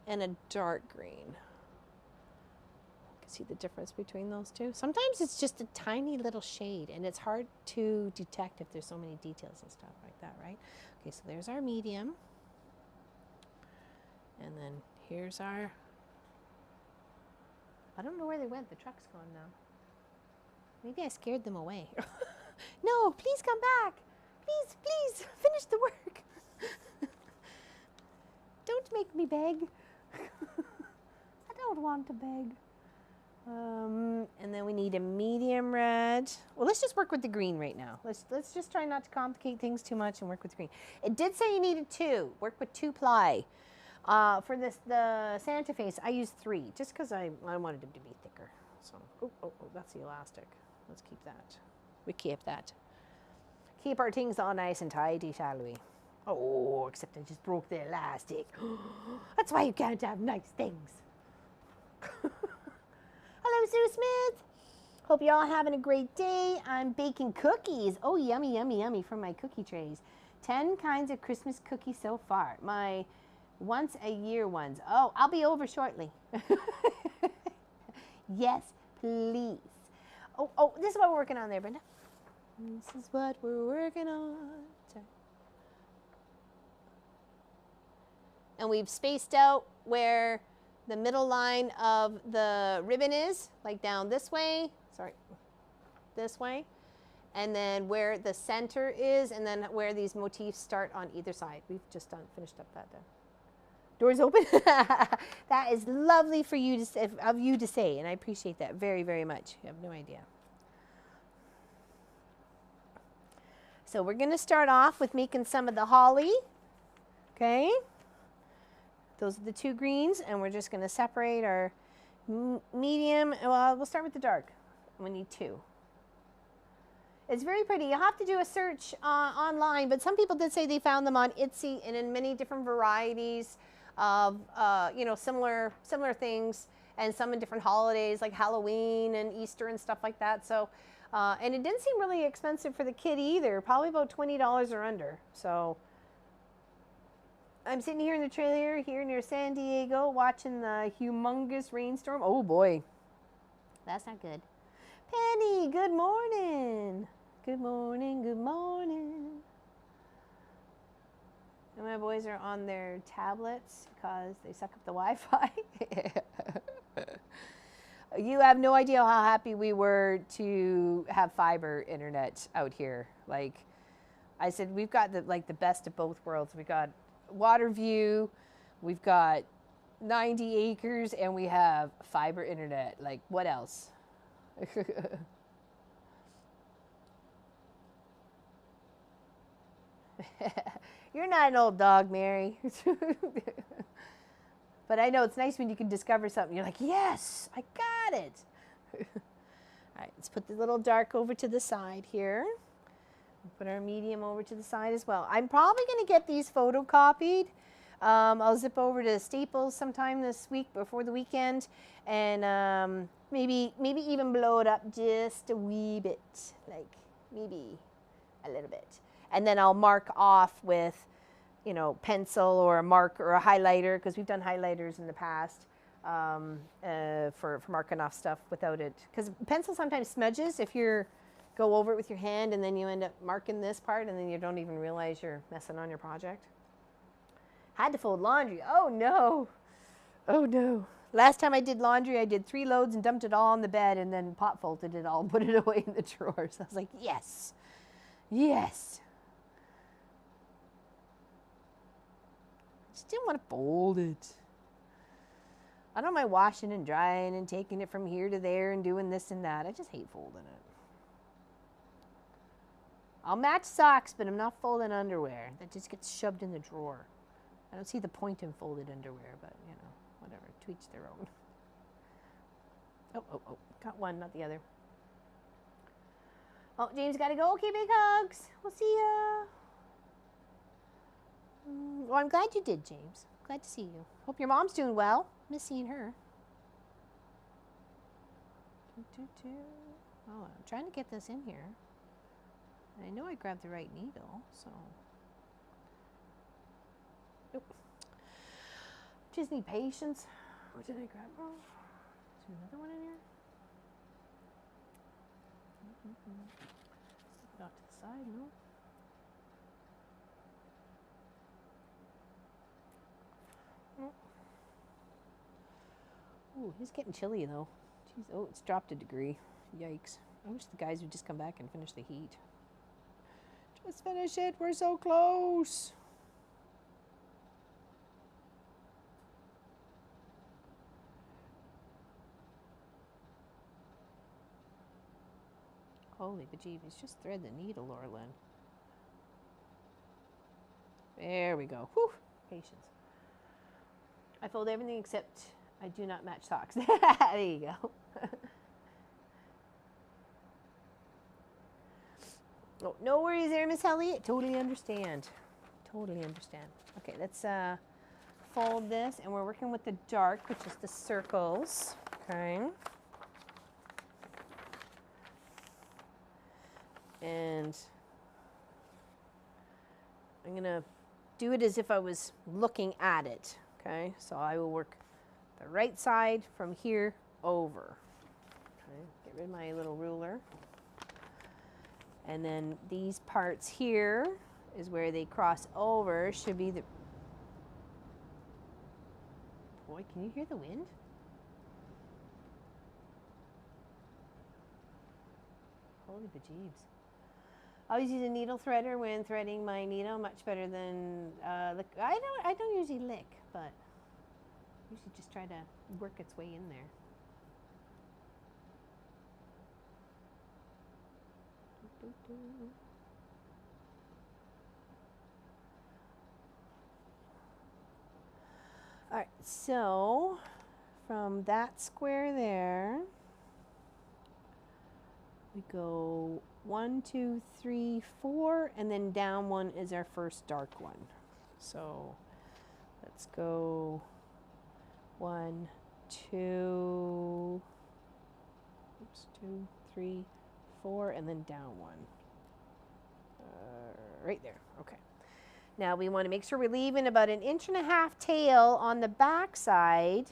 Speaker 1: and a dark green. You can see the difference between those two. Sometimes it's just a tiny little shade and it's hard to detect if there's so many details and stuff like that, right? Okay, so there's our medium. And then here's our, I don't know where they went. The truck's gone now. Maybe I scared them away. No, please come back. Please, please, finish the work. Don't make me beg. I don't want to beg. And then we need a medium red. Well, let's just work with the green right now. Let's just try not to complicate things too much and work with green. It did say you needed 2. Work with 2 ply. For the Santa face, I used 3, just because I wanted it to be thicker. So, oh, that's the elastic. Let's keep that. We keep that. Keep our things all nice and tidy, shall we? Oh, except I just broke the elastic. That's why you can't have nice things. Hello, Sue Smith. Hope you're all having a great day. I'm baking cookies. Oh, yummy, yummy, yummy from my cookie trays. 10 kinds of Christmas cookies so far. My once a year ones. Oh, I'll be over shortly. Yes, please. Oh, this is what we're working on there, Brenda. This is what we're working on. Sorry. And we've spaced out where the middle line of the ribbon is, like down this way. Sorry, this way. and then where the center is, and then where these motifs start on either side. We've just finished up that. Doors open. That is lovely for you of you to say, and I appreciate that very, very much. You have no idea. So we're going to start off with making some of the holly. Okay. Those are the two greens, and we're just going to separate our medium. Well, we'll start with the dark. We need two. It's very pretty. You have to do a search online, but some people did say they found them on Etsy and in many different varieties of similar things, and some in different holidays like Halloween and Easter and stuff like that. So, and it didn't seem really expensive for the kit either. Probably about $20 or under. So, I'm sitting here in the trailer here near San Diego watching the humongous rainstorm. Oh boy, that's not good. Penny, good morning. Good morning, good morning. And my boys are on their tablets because they suck up the Wi-Fi. You have no idea how happy we were to have fiber internet out here. Like I said, we've got the best of both worlds. We got water view, we've got 90 acres, and we have fiber internet. Like, what else? You're not an old dog, Mary. But I know it's nice when you can discover something. You're like, yes, I got it. All right, let's put the little dark over to the side here. Put our medium over to the side as well. I'm probably going to get these photocopied. I'll zip over to Staples sometime this week before the weekend, and maybe even blow it up just a wee bit, like maybe a little bit. And then I'll mark off with, pencil or a mark or a highlighter, because we've done highlighters in the past for marking off stuff without it. Because pencil sometimes smudges if you go over it with your hand, and then you end up marking this part, and then you don't even realize you're messing on your project. Had to fold laundry. Oh no. Oh no. Last time I did laundry, I did 3 loads and dumped it all on the bed, and then pot folded it all and put it away in the drawer. So I was like, yes. Yes. Just didn't want to fold it. I don't mind washing and drying and taking it from here to there and doing this and that. I just hate folding it. I'll match socks, but I'm not folding underwear. That just gets shoved in the drawer. I don't see the point in folded underwear, but whatever. To each their own. Oh. Got one, not the other. Oh, James got to go. Okay, big hugs. We'll see ya. Well, I'm glad you did, James. Glad to see you. Hope your mom's doing well. Miss seeing her. Oh, I'm trying to get this in here. I know I grabbed the right needle, so. Nope. Just need patience. What did I grab? Oh, is there another one in here? Not to the side, no. Ooh, it's getting chilly though. Jeez, oh, it's dropped a degree. Yikes. I wish the guys would just come back and finish the heat. Just finish it. We're so close. Holy bejeebies. Just thread the needle, Orlin. There we go. Whew. Patience. I fold everything except I do not match socks. There you go. Oh, no worries there, Miss Elliott. Totally understand. Totally understand. Okay, let's fold this, and we're working with the dark, which is the circles. Okay. And I'm going to do it as if I was looking at it. Okay, so I will work the right side from here over. Okay, get rid of my little ruler. And then these parts here is where they cross over, should be the... Boy, can you hear the wind? Holy bejeebs. I always use a needle threader when threading my needle, much better than I don't usually lick, but usually just try to work its way in there. All right, so from that square there, we go 1, 2, 3, 4, and then down one is our first dark one. So let's go 1, 2, 2, 3, 4, and then down one. Right there. Okay. Now we want to make sure we're leaving about 1.5 inch tail on the back side.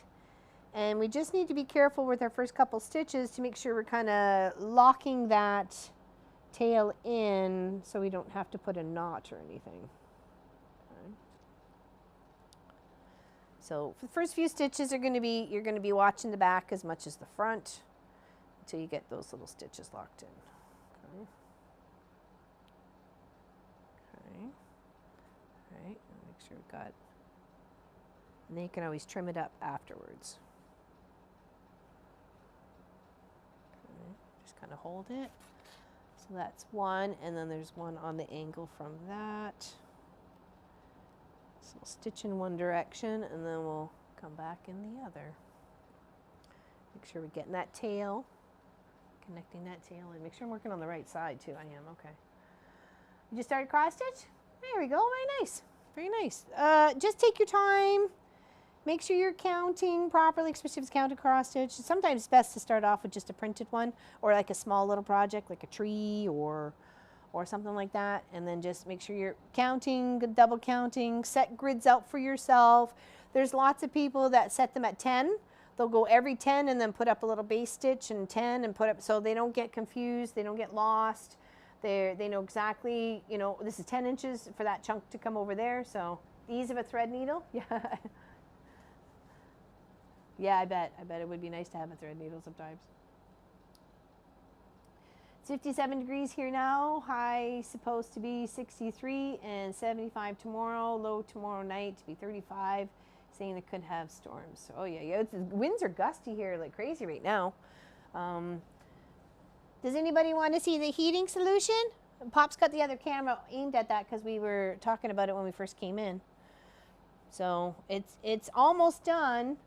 Speaker 1: And we just need to be careful with our first couple stitches to make sure we're kind of locking that tail in so we don't have to put a knot or anything. Okay. So for the first few stitches are going to be, you're going to be watching the back as much as the front until you get those little stitches locked in. Okay. Okay. All right, make sure we've got, and then you can always trim it up afterwards. Just kind of hold it. So that's one, and then there's one on the angle from that. So we'll stitch in one direction, and then we'll come back in the other. Make sure we're getting that tail, connecting that tail, and make sure I'm working on the right side too. I am, okay. You just started cross stitch? There we go, very nice, very nice. Just take your time. Make sure you're counting properly, especially if it's counted cross stitch. Sometimes it's best to start off with just a printed one or like a small little project like a tree or something like that. And then just make sure you're counting, double counting, set grids out for yourself. There's lots of people that set them at 10. They'll go every 10 and then put up a little base stitch and 10 and put up, so they don't get confused, they don't get lost. They know exactly, you know, this is 10 inches for that chunk to come over there. So the ease of a thread needle. Yeah. Yeah, I bet it would be nice to have a thread needle sometimes. It's 57 degrees here now. High supposed to be 63 and 75 tomorrow. Low tomorrow night to be 35. Saying it could have storms. So, oh yeah, the winds are gusty here like crazy right now. Does anybody want to see the heating solution? Pop's got the other camera aimed at that because we were talking about it when we first came in. So it's almost done.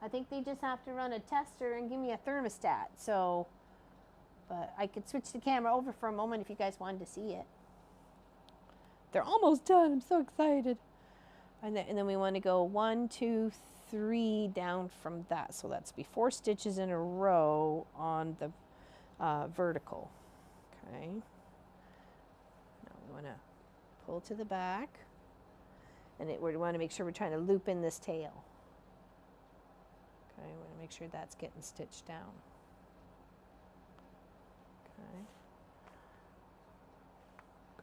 Speaker 1: I think they just have to run a tester and give me a thermostat. So, but I could switch the camera over for a moment if you guys wanted to see it. They're almost done. I'm so excited. And then we want to go 1, 2, 3 down from that. So that's be 4 stitches in a row on the vertical. Okay. Now we want to pull to the back, and we want to make sure we're trying to loop in this tail. Okay, we want to make sure that's getting stitched down. Okay.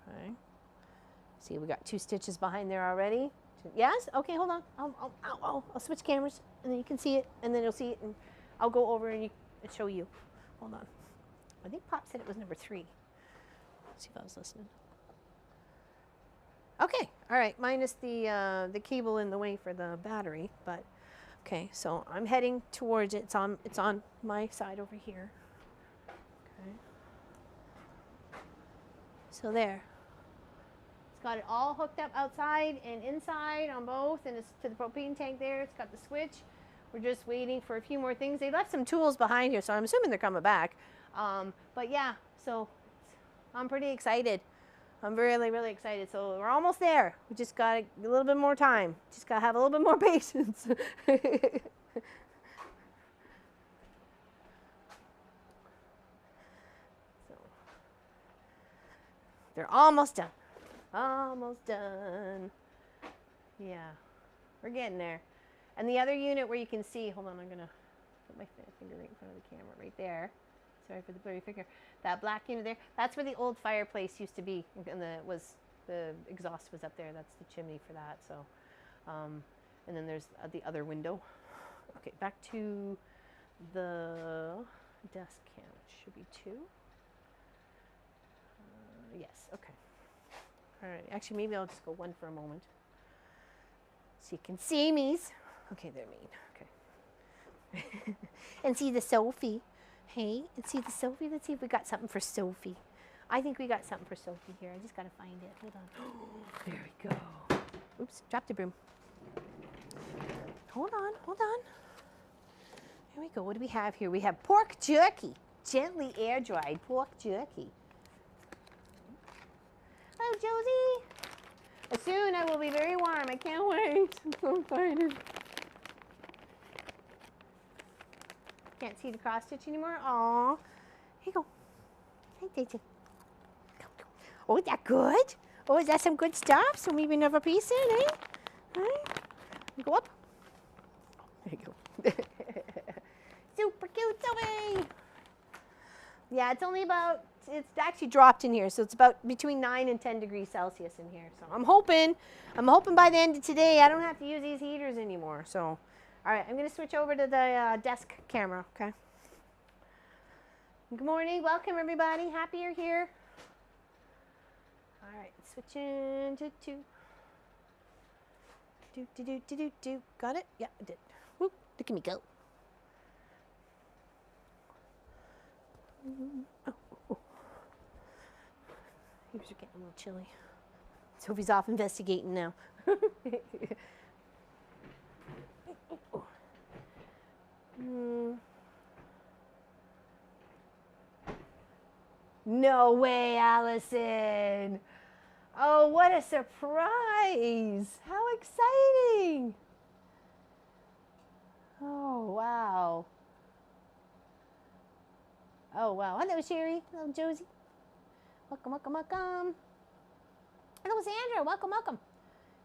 Speaker 1: Okay. See, we got 2 stitches behind there already. Yes? Okay, hold on. I'll switch cameras, and then you can see it, and then you'll see it, and I'll go over and show you. Hold on. I think Pop said it was number 3. Let's see if I was listening. Okay, all right. Minus the cable in the way for the battery, but okay. So I'm heading towards it. It's on my side over here. Okay. So there. It's got it all hooked up outside and inside on both, and it's to the propane tank there. It's got the switch. We're just waiting for a few more things. They left some tools behind here, so I'm assuming they're coming back. But yeah, so I'm pretty excited. I'm really, really excited. So we're almost there. We just got a little bit more time. Just got to have a little bit more patience. So, they're almost done. Almost done. Yeah, we're getting there. And the other unit where you can see, hold on, I'm going to put my finger right in front of the camera, right there. Sorry for the blurry finger. That black unit there, that's where the old fireplace used to be, and the exhaust was up there. That's the chimney for that. So, and then there's the other window. Okay, back to the desk cam. It should be 2. Yes. All right, actually, maybe I'll just go one for a moment. So you can see me. Okay, they're mean. Okay. And see the Sophie. Hey, and see the Sophie. Let's see if we got something for Sophie. I think we got something for Sophie here. I just got to find it. Hold on. There we go. Oops, dropped the broom. Hold on, hold on. Here we go. What do we have here? We have pork jerky. Gently air dried pork jerky. Hello, Josie. Soon I will be very warm. I can't wait. I'm so excited. Can't see the cross stitch anymore. Aw. Here you go. Hey, Daisy. Oh, is that good? Oh, is that some good stuff? So maybe another piece in, eh? Right? Go up. There you go. Super cute, Zoe. Yeah, it's only about, it's actually dropped in here, so it's about between 9 and 10 degrees Celsius in here. So I'm hoping by the end of today I don't have to use these heaters anymore. So, all right, I'm going to switch over to the desk camera, okay? Good morning, welcome everybody. Happy you're here. All right, switching to 2. Do. Got it? Yeah, I did. Whoop, look at me go. Oh. Here's getting a little chilly. Sophie's off investigating now. No way, Allison. Oh, what a surprise. How exciting. Oh, wow. Oh, wow. Hello, Sherry. Hello, Josie. Welcome, welcome, welcome. Hello, Sandra. Welcome, welcome.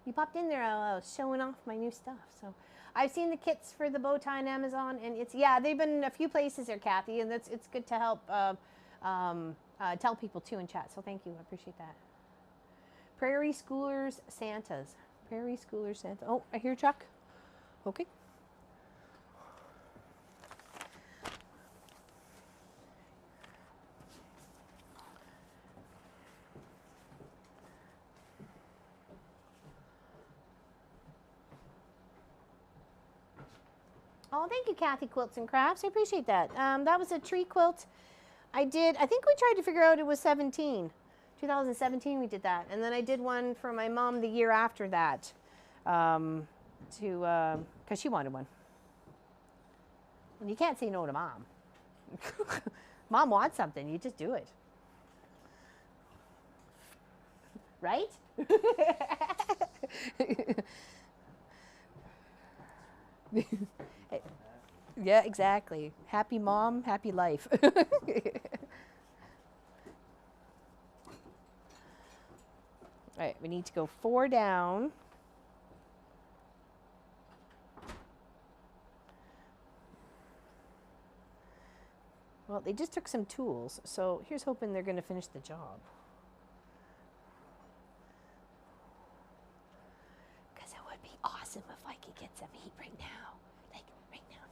Speaker 1: You popped in there. I was showing off my new stuff. So I've seen the kits for the bow tie on Amazon, and it's, yeah, they've been a few places there, Kathy, and it's good to help tell people too in chat. So thank you. I appreciate that. Prairie Schoolers Santas. Prairie Schoolers Santa. Oh, I hear Chuck. Okay. Oh, thank you, Kathy Quilts and Crafts. I appreciate that. That was a tree quilt I did. I think we tried to figure out it was 2017 we did that. And then I did one for my mom the year after that because she wanted one. And you can't say no to mom. Mom wants something, you just do it. Right? Yeah, exactly. Happy mom, happy life. All right, we need to go 4 down. Well, they just took some tools, so here's hoping they're going to finish the job. Because it would be awesome if I could get some heat right now. Like, right now.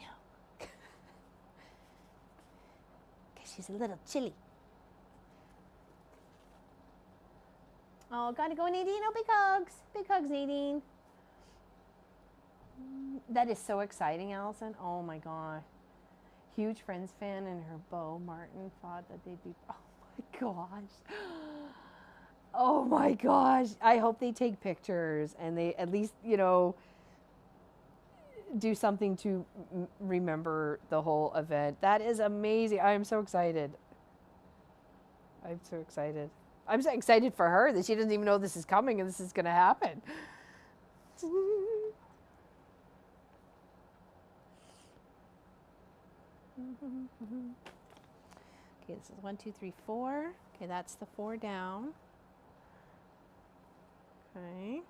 Speaker 1: Because she's a little chilly. Oh, gotta go, Nadine. Oh, big hugs. Big hugs, Nadine. That is so exciting, Allison. Oh, my gosh. Huge Friends fan, and her beau, Martin, thought that they'd be... Oh, my gosh. Oh, my gosh. I hope they take pictures, and they at least, you know, do something to remember the whole event. That is amazing. I am so excited. I'm so excited. I'm so excited for her that she doesn't even know this is coming and this is going to happen. Okay, this is 1, 2, 3, 4. Okay, that's the 4 down. Okay.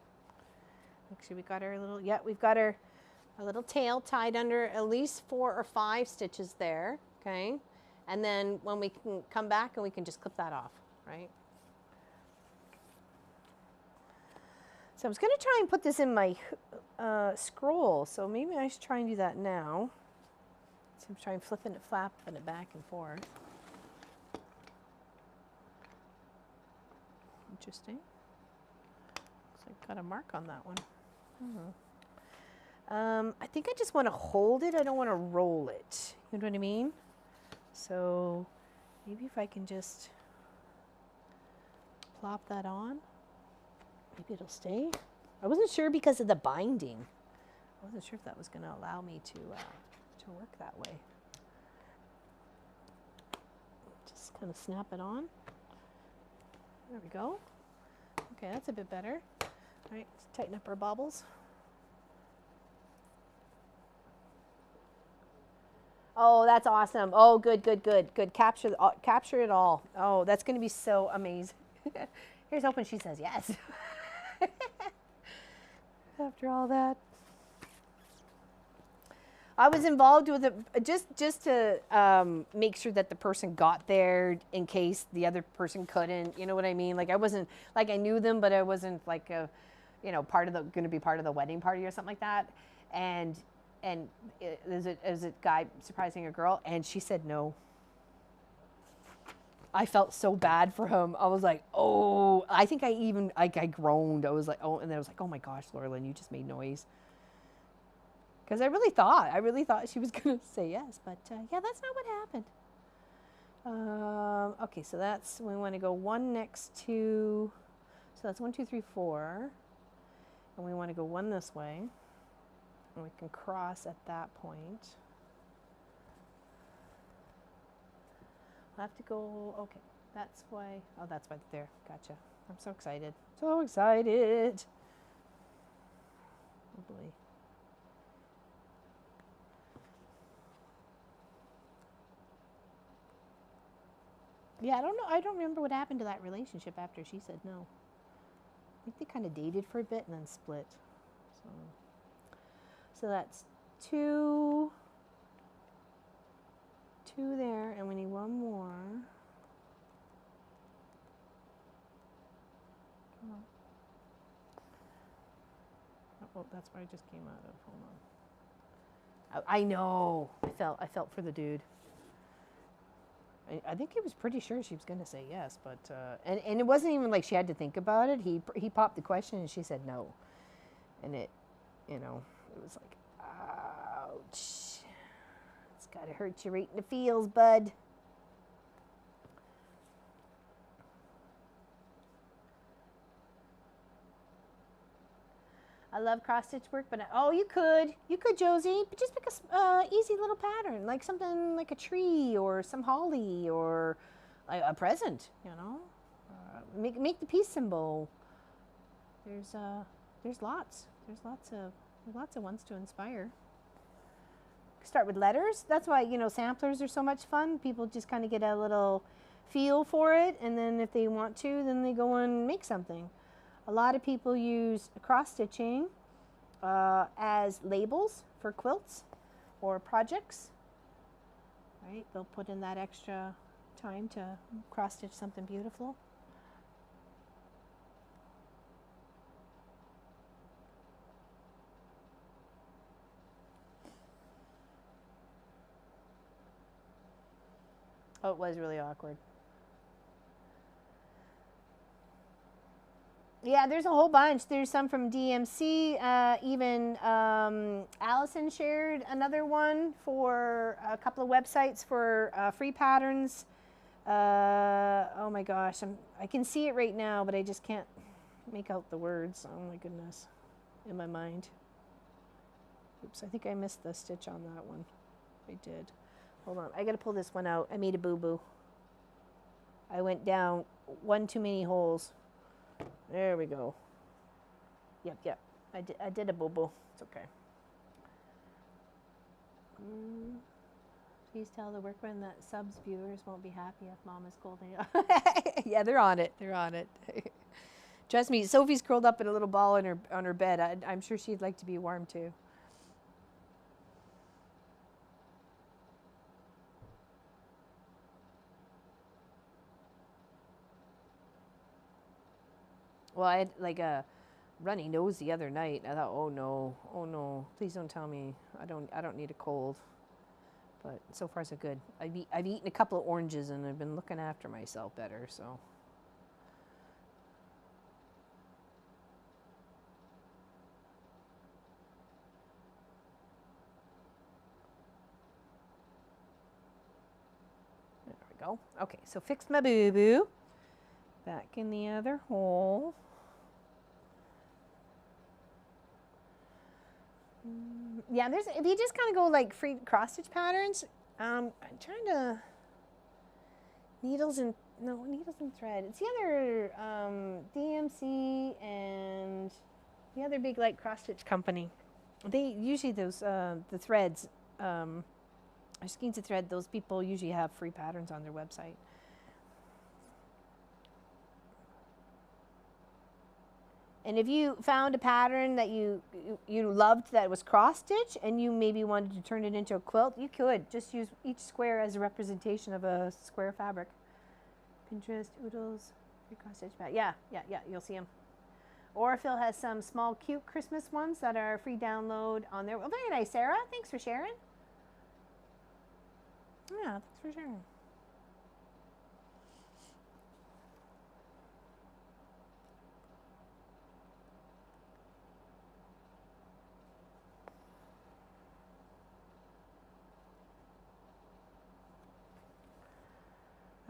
Speaker 1: Actually, we got our little, yeah, we've got our little tail tied under at least 4 or 5 stitches there. Okay. And then when we can come back and we can just clip that off, right? So I was going to try and put this in my scroll, so maybe I should try and do that now. So I'm trying flapping it back and forth. Interesting. I got a mark on that one. I think I just want to hold it. I don't want to roll it. You know what I mean? So maybe if I can just plop that on, maybe it'll stay. I wasn't sure because of the binding. I wasn't sure if that was going to allow me to work that way. Just kind of snap it on. There we go. Okay, that's a bit better. All right, let's tighten up our bobbles. Oh, that's awesome. Oh, good, good, good, good. Capture it all. Oh, that's going to be so amazing. Here's hoping she says yes. After all that. I was involved with it just to make sure that the person got there in case the other person couldn't. You know what I mean? Like I wasn't like I knew them, but I wasn't like a, you know, going to be part of the wedding party or something like that. And there's a guy surprising a girl, and she said no. I felt so bad for him. I was like, oh, I think I groaned. I was like, oh, and then I was like, oh my gosh, Laurelyn, you just made noise. Because I really thought she was going to say yes, but yeah, that's not what happened. Okay, so we want to go one next to, so that's 1, 2, 3, 4, and we want to go one this way. And we can cross at that point. I'll have to go, okay, that's why, oh, that's why there, gotcha. I'm so excited. So excited. Oh boy. Yeah, I don't know, I don't remember what happened to that relationship after she said no. I think they kind of dated for a bit and then split. So that's two there, and we need one more. Come on. Oh, that's where I just came out of. Hold on. I know. I felt for the dude. I think he was pretty sure she was going to say yes, but and it wasn't even like she had to think about it. He popped the question and she said no, and it, you know. It was like, ouch. It's got to hurt you right in the feels, bud. I love cross-stitch work, but oh, you could, Josie. But just pick a easy little pattern, like something like a tree or some holly or a present, you know. Make the peace symbol. There's lots. There's lots of ones to inspire. Start with letters. That's why, you know, samplers are so much fun. People just kind of get a little feel for it, and then if they want to, then they go and make something. A lot of people use cross-stitching as labels for quilts or projects. Right? They'll put in that extra time to cross-stitch something beautiful. Oh, it was really awkward. Yeah, there's a whole bunch. There's some from DMC. Even Allison shared another one for a couple of websites for free patterns. Oh my gosh, I can see it right now, but I just can't make out the words. Oh my goodness, in my mind. Oops, I think I missed the stitch on that one. I did. Hold on, I gotta pull this one out. I made a boo-boo. I went down one too many holes. There we go. Yep. I did a boo-boo. It's okay. Please tell the workman that subs viewers won't be happy if mom is scolding you. Yeah, they're on it. They're on it. Trust me, Sophie's curled up in a little ball on her bed. I'm sure she'd like to be warm too. Well, I had like a runny nose the other night. I thought, oh no, please don't tell me I don't need a cold. But so far so good. I've eaten a couple of oranges and I've been looking after myself better. So go. Okay, so fix my boo-boo. Back in the other hole. Yeah, there's, if you just kind of go like free cross stitch patterns, I'm trying to, needles and thread. It's the other DMC and the other big like cross stitch company. They usually those the threads, or skeins of thread. Those people usually have free patterns on their website. And if you found a pattern that you loved that was cross stitch and you maybe wanted to turn it into a quilt, you could just use each square as a representation of a square fabric. Pinterest, oodles, free cross stitch pattern. Yeah, you'll see them. Or Phil has some small cute Christmas ones that are free download on there. Oh, very nice, Sarah. Thanks for sharing. Yeah, thanks for sharing.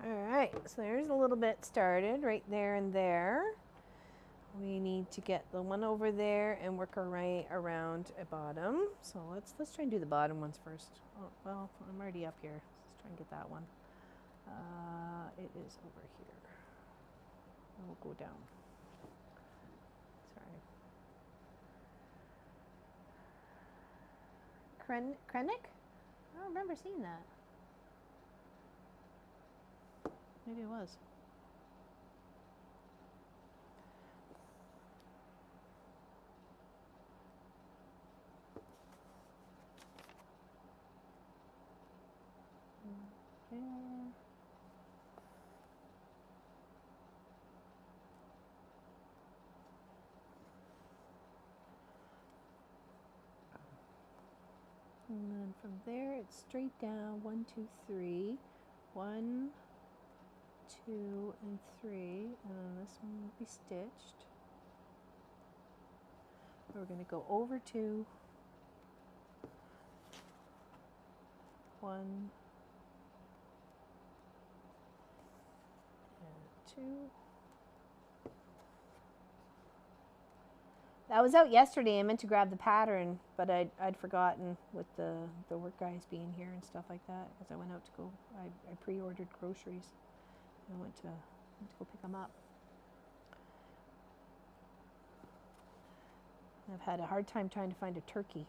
Speaker 1: All right, so there's a little bit started right there and there. We need to get the one over there and work our way around a bottom. So let's try and do the bottom ones first. Oh, well, I'm already up here. Let's try and get that one. It is over here. We'll go down. Sorry. Krennic? I don't remember seeing that. Maybe it was. Okay. And then from there, it's straight down. 1, 2, 3. 1, 2, and 3. And then this one will be stitched. We're going to go over 2. 1. And 2. That was out yesterday. I meant to grab the pattern, but I'd forgotten with the work guys being here and stuff like that, because I went out to go, I pre-ordered groceries. I went to go pick them up. I've had a hard time trying to find a turkey.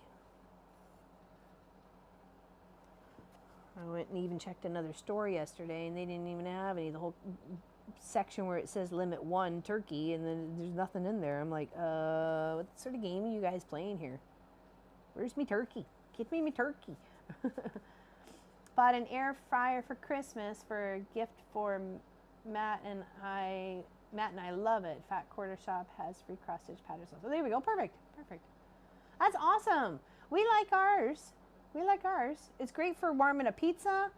Speaker 1: I went and even checked another store yesterday, and they didn't even have any. The whole section where it says limit 1 turkey, and then there's nothing in there. I'm like, what sort of game are you guys playing here? Where's me turkey? Get me turkey. Bought an air fryer for Christmas for a gift for Matt and I. Matt and I love it. Fat Quarter Shop has free cross stitch patterns. So there we go. Perfect. Perfect. That's awesome. We like ours. We like ours. It's great for warming a pizza.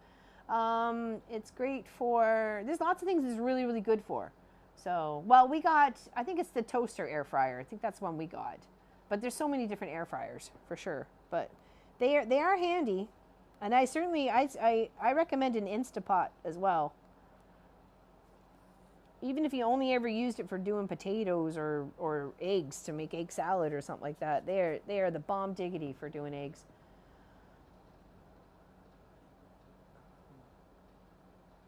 Speaker 1: It's great for, there's lots of things it's really, really good for. So, well, we got, I think it's the toaster air fryer. I think that's one we got. But there's so many different air fryers for sure. But they are handy. And I certainly, I recommend an Instapot as well. Even if you only ever used it for doing potatoes or eggs to make egg salad or something like that, they are the bomb diggity for doing eggs.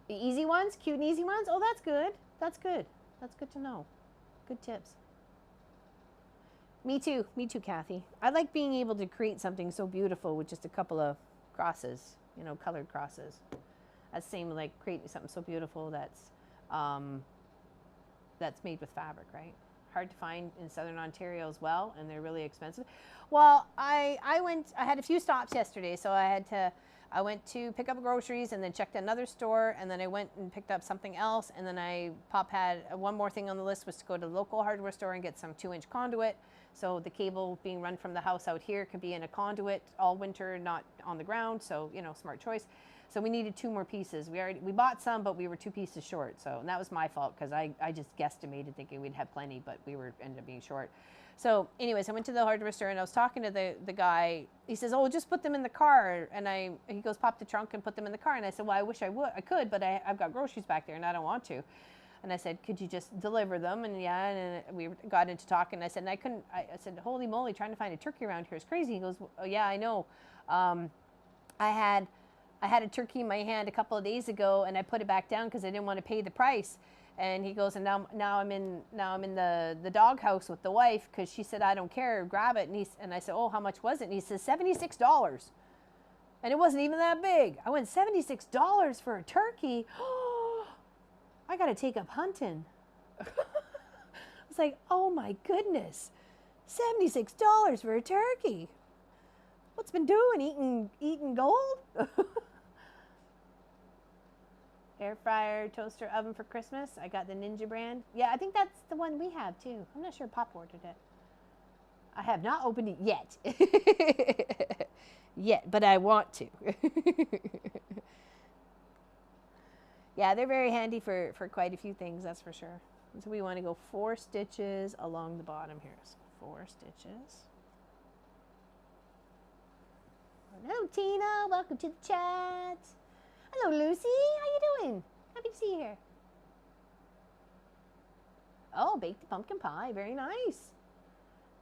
Speaker 1: The easy ones, cute and easy ones. Oh, that's good. That's good. That's good to know. Good tips. Me too, Kathy. I like being able to create something so beautiful with just a couple of crosses, you know, colored crosses. That's the same like creating something so beautiful that's made with fabric, right? Hard to find in Southern Ontario as well, and they're really expensive. Well, I had a few stops yesterday, so I went to pick up groceries and then checked another store, and then I went and picked up something else, and then Pop had one more thing on the list was to go to the local hardware store and get some 2-inch conduit. So the cable being run from the house out here could be in a conduit all winter, not on the ground, so, you know, smart choice. So we needed 2 more pieces. We bought some, but we were 2 pieces short. So and that was my fault because I just guesstimated thinking we'd have plenty, but we ended up being short. So anyways, I went to the hardware store and I was talking to the guy. He says, "Oh, just put them in the car." And he goes, "Pop the trunk and put them in the car." And I said, "Well, I wish I could, but I've got groceries back there and I don't want to." And I said, "Could you just deliver them?" And yeah, and we got into talking. And I said, I said, "Holy moly, trying to find a turkey around here is crazy." He goes, "Oh yeah, I know. I had a turkey in my hand a couple of days ago, and I put it back down because I didn't want to pay the price." And he goes, "And now I'm in the doghouse with the wife because she said I don't care, grab it." And I said, "Oh, how much was it?" And he says $76, and it wasn't even that big. I went, $76 for a turkey. I got to take up hunting. I was like, oh my goodness, $76 for a turkey. What's been doing? Eating gold? Air fryer, toaster, oven for Christmas. I got the Ninja brand. Yeah, I think that's the one we have too. I'm not sure Pop ordered it. I have not opened it yet. But I want to. Yeah, they're very handy for quite a few things, that's for sure. So we want to go 4 stitches along the bottom here. So 4 stitches. Hello, Tina. Welcome to the chat. Hello, Lucy. How you doing? Happy to see you here. Oh, baked pumpkin pie. Very nice.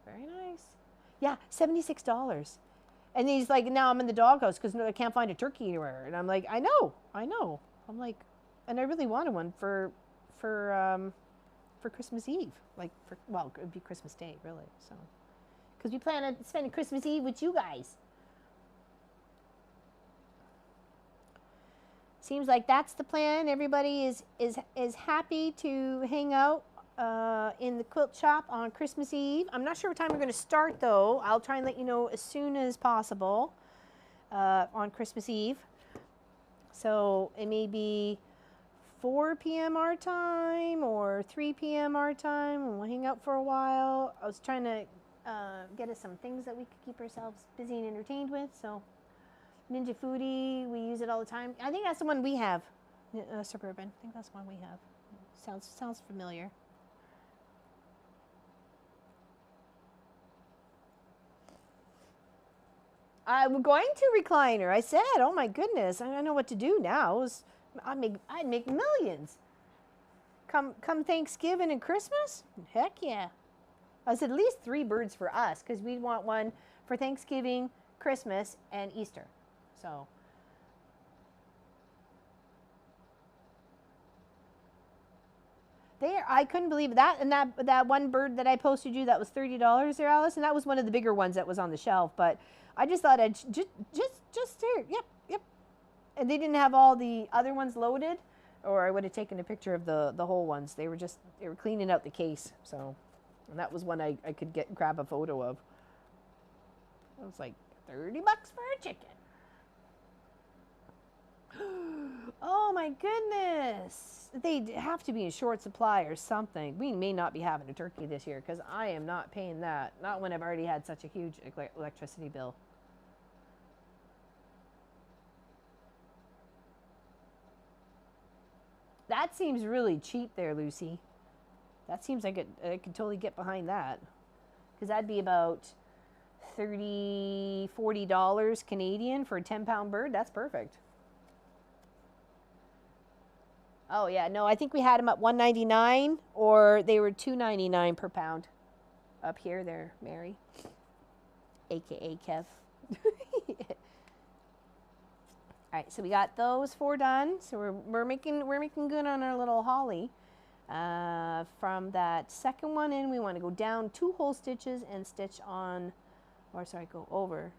Speaker 1: Very nice. Yeah, $76. And he's like, "Now I'm in the doghouse because I can't find a turkey anywhere." And I'm like, I know. I'm like, and I really wanted one for Christmas Eve. Well, it would be Christmas Day, really. So, because we plan on spending Christmas Eve with you guys. Seems like that's the plan. Everybody is happy to hang out in the quilt shop on Christmas Eve. I'm not sure what time we're going to start, though. I'll try and let you know as soon as possible on Christmas Eve. So it may be 4 p.m. our time or 3 p.m. our time, and we'll hang out for a while. I was trying to get us some things that we could keep ourselves busy and entertained with. So Ninja Foodie, we use it all the time. I think that's the one we have. Suburban. I think that's the one we have. Sounds familiar. I'm going to recliner. I said, oh my goodness, I know what to do now. I'd make millions. Come Thanksgiving and Christmas? Heck yeah. I said at least 3 birds for us because we want one for Thanksgiving, Christmas, and Easter. So there, I couldn't believe that. And that one bird that I posted you, that was $30 there, Alice, and that was one of the bigger ones that was on the shelf. But I just thought I'd just here. Yep. And they didn't have all the other ones loaded, or I would have taken a picture of the whole ones. They were cleaning out the case. So, and that was one I could grab a photo of. It was like $30 for a chicken. Oh my goodness. They have to be in short supply or something. We may not be having a turkey this year because I am not paying that. Not when I've already had such a huge electricity bill. That seems really cheap there, Lucy. That seems like I could totally get behind that. Because that'd be about $30, $40 Canadian for a 10-pound bird. That's perfect. Oh yeah, no, I think we had them at $1.99 or they were $2.99 per pound. Up here, there, Mary, aka Kev. All right, so we got those 4 done. So we're making good on our little holly. From that second one in, we want to go down 2 whole stitches and stitch on, or sorry, go over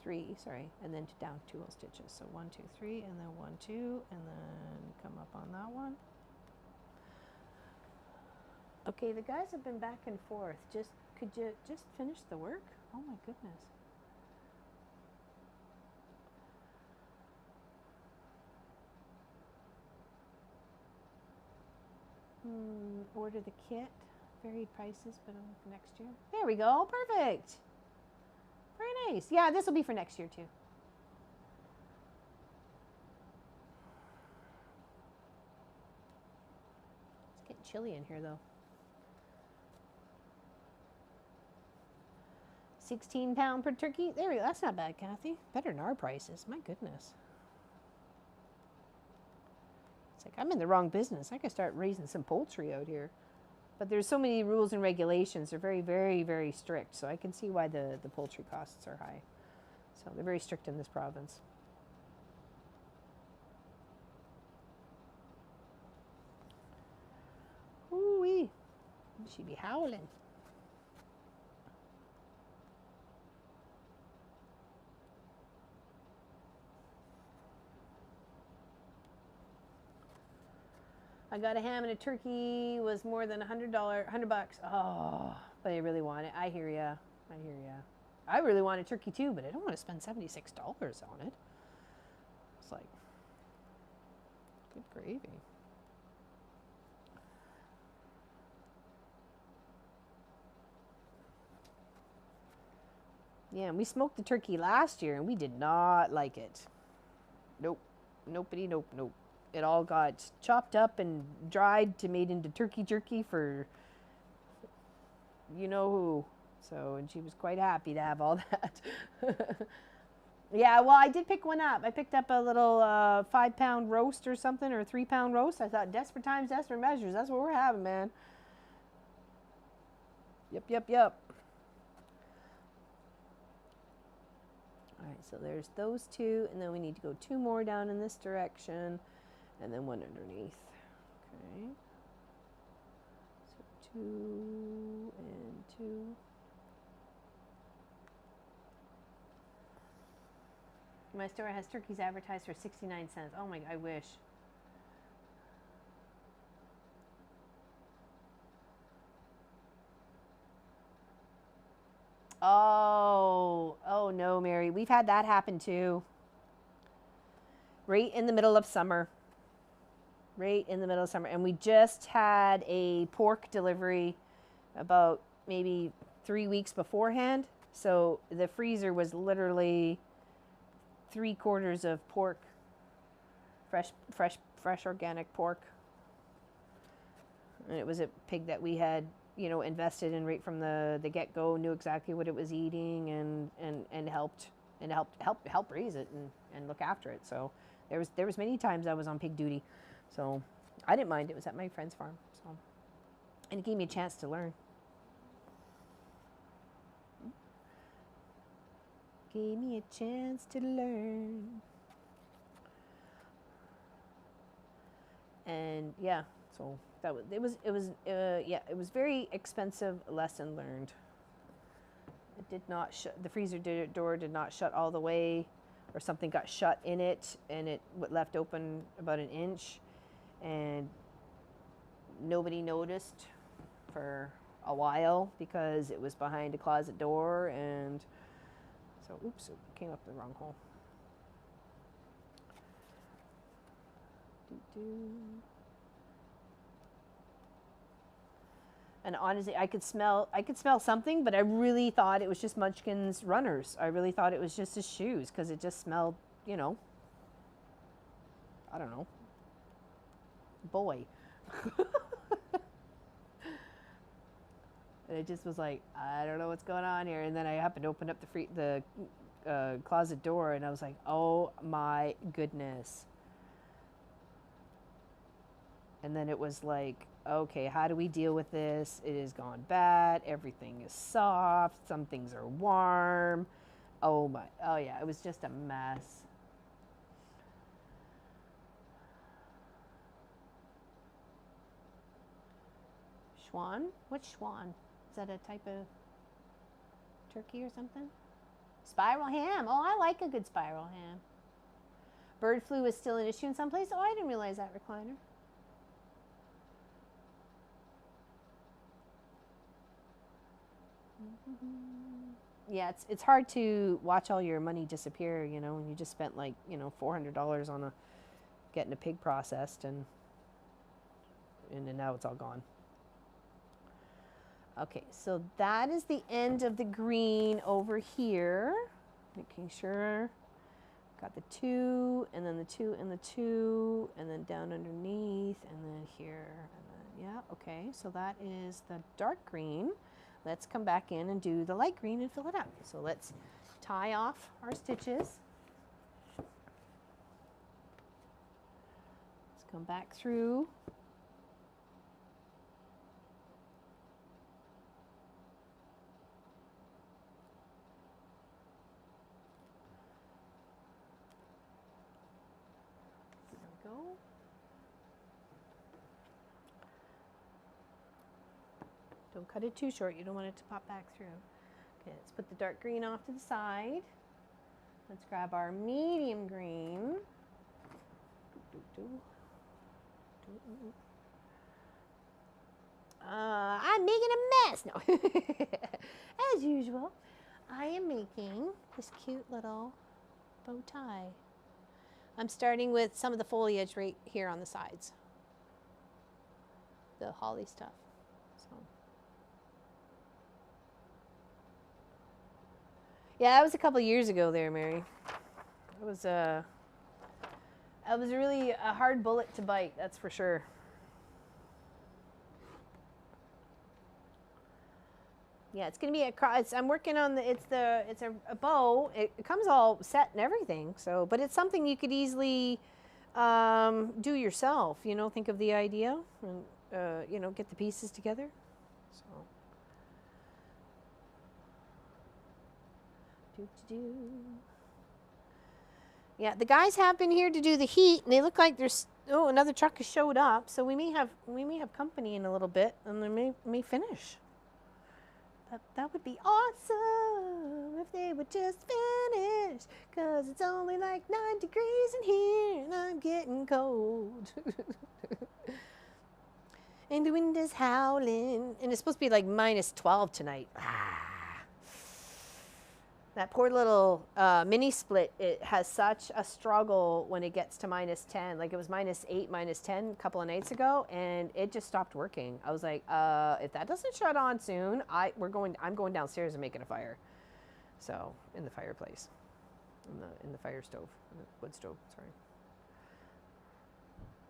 Speaker 1: 3, sorry, and then down 2 whole stitches. So 1, 2, 3, and then 1, 2, and then come up on that one. Okay, the guys have been back and forth. Could you just finish the work? Oh my goodness. Order the kit, varied prices, but only for next year. There we go, perfect. Very nice. Yeah, this will be for next year too. chilly in here though. 16-pound per turkey. There we go. That's not bad, Kathy. Better than our prices. My goodness. It's like I'm in the wrong business. I could start raising some poultry out here. But there's so many rules and regulations. They're very, very, very strict. So I can see why the poultry costs are high. So they're very strict in this province. Ooh-wee. She'd be howling. I got a ham and a turkey was more than $100, $100. Oh, but I really want it. I hear ya. I hear ya. I really want a turkey too, but I don't want to spend $76 on it. It's like, good gravy. Yeah, and we smoked the turkey last year and we did not like it. Nope. Nopey, nope, nope. It all got chopped up and dried to made into turkey jerky for you know who. So, and she was quite happy to have all that. Yeah, well, I did pick one up. I picked up a little 5-pound roast or something, or a 3-pound roast. I thought, desperate times, desperate measures. That's what we're having, man. Yep, yep, yep. All right, so there's those two, and then we need to go 2 more down in this direction, and then 1 underneath. Okay. So 2 and 2. My store has turkeys advertised for 69 cents. Oh my, I wish. Oh no, Mary. We've had that happen too. Right in the middle of summer. Right in the middle of summer. And we just had a pork delivery about maybe 3 weeks beforehand. So the freezer was literally 3/4 of pork. Fresh organic pork. And it was a pig that we had, you know, invested in right from the get-go, knew exactly what it was eating, and helped raise it and look after it. So there was many times I was on pig duty, so I didn't mind. It was at my friend's farm, so, and it gave me a chance to learn. Gave me a chance to learn. And yeah, so that was it was very expensive lesson learned. It did not shut, the freezer door did not shut all the way, or something got shut in it and it left open about 1 inch, and nobody noticed for a while because it was behind a closet door, and so oops, it came up the wrong hole. And honestly, I could smell something, but I really thought it was just Munchkin's runners. I really thought it was just his shoes, because it just smelled, you know, I don't know, boy. And it just was like, I don't know what's going on here. And then I happened to open up the closet door, and I was like, oh my goodness. And then it was like, okay, how do we deal with this? It has gone bad. Everything is soft. Some things are warm. Oh my, oh yeah, it was just a mess. Schwan? Which Schwan? Is that a type of turkey or something? Spiral ham. Oh, I like a good spiral ham. Bird flu is still an issue in some places. Oh, I didn't realize that, recliner. Yeah, it's hard to watch all your money disappear, you know, when you just spent like, you know, $400 on getting a pig processed, and then now it's all gone. Okay, so that is the end of the green over here. Making sure got the 2, and then the 2 and the 2, and then down underneath, and then here, and then Yeah, okay, so that is the dark green. Let's come back in and do the light green and fill it up. So let's tie off our stitches. Let's come back through. There we go. Don't cut it too short. You don't want it to pop back through. Okay, let's put the dark green off to the side. Let's grab our medium green. I'm making a mess. No, as usual, I am making this cute little bow tie. I'm starting with some of the foliage right here on the sides. The holly stuff. So. Yeah, that was a couple years ago there, Mary. It was really a hard bullet to bite, that's for sure. Yeah, it's gonna be I'm working on it's a bow. It comes all set and everything. So, but it's something you could easily do yourself. You know, think of the idea and you know, get the pieces together. So. Yeah, the guys have been here to do the heat, and they look like there's another truck has showed up. So we may have company in a little bit, and they may finish. That would be awesome if they would just finish, 'cause it's only like 9 degrees in here and I'm getting cold. And the wind is howling, and it's supposed to be like -12 tonight. That poor little mini split, it has such a struggle when it gets to -10. Like it was -8, -10 a couple of nights ago, and it just stopped working. I was like, if that doesn't shut on soon, I'm going downstairs and making a fire. So in the fireplace, in the fire stove, the wood stove. Sorry.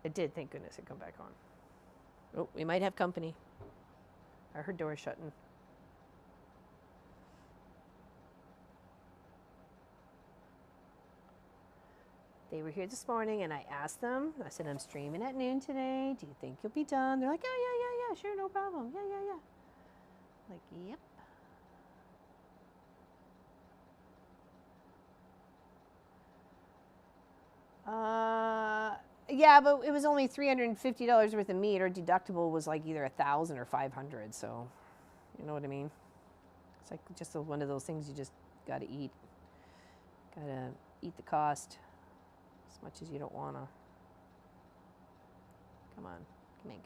Speaker 1: It did. Thank goodness it come back on. Oh, we might have company. I heard doors shutting. They were here this morning, and I asked them, I said, I'm streaming at noon today. Do you think you'll be done? They're like, yeah, sure, no problem. Yeah. Like, yep. Yeah, but it was only $350 worth of meat. Our deductible was like either $1,000 or $500. So, you know what I mean? It's like just one of those things you just got to eat. Got to eat the cost. As much as you don't want to. Come on. Come in.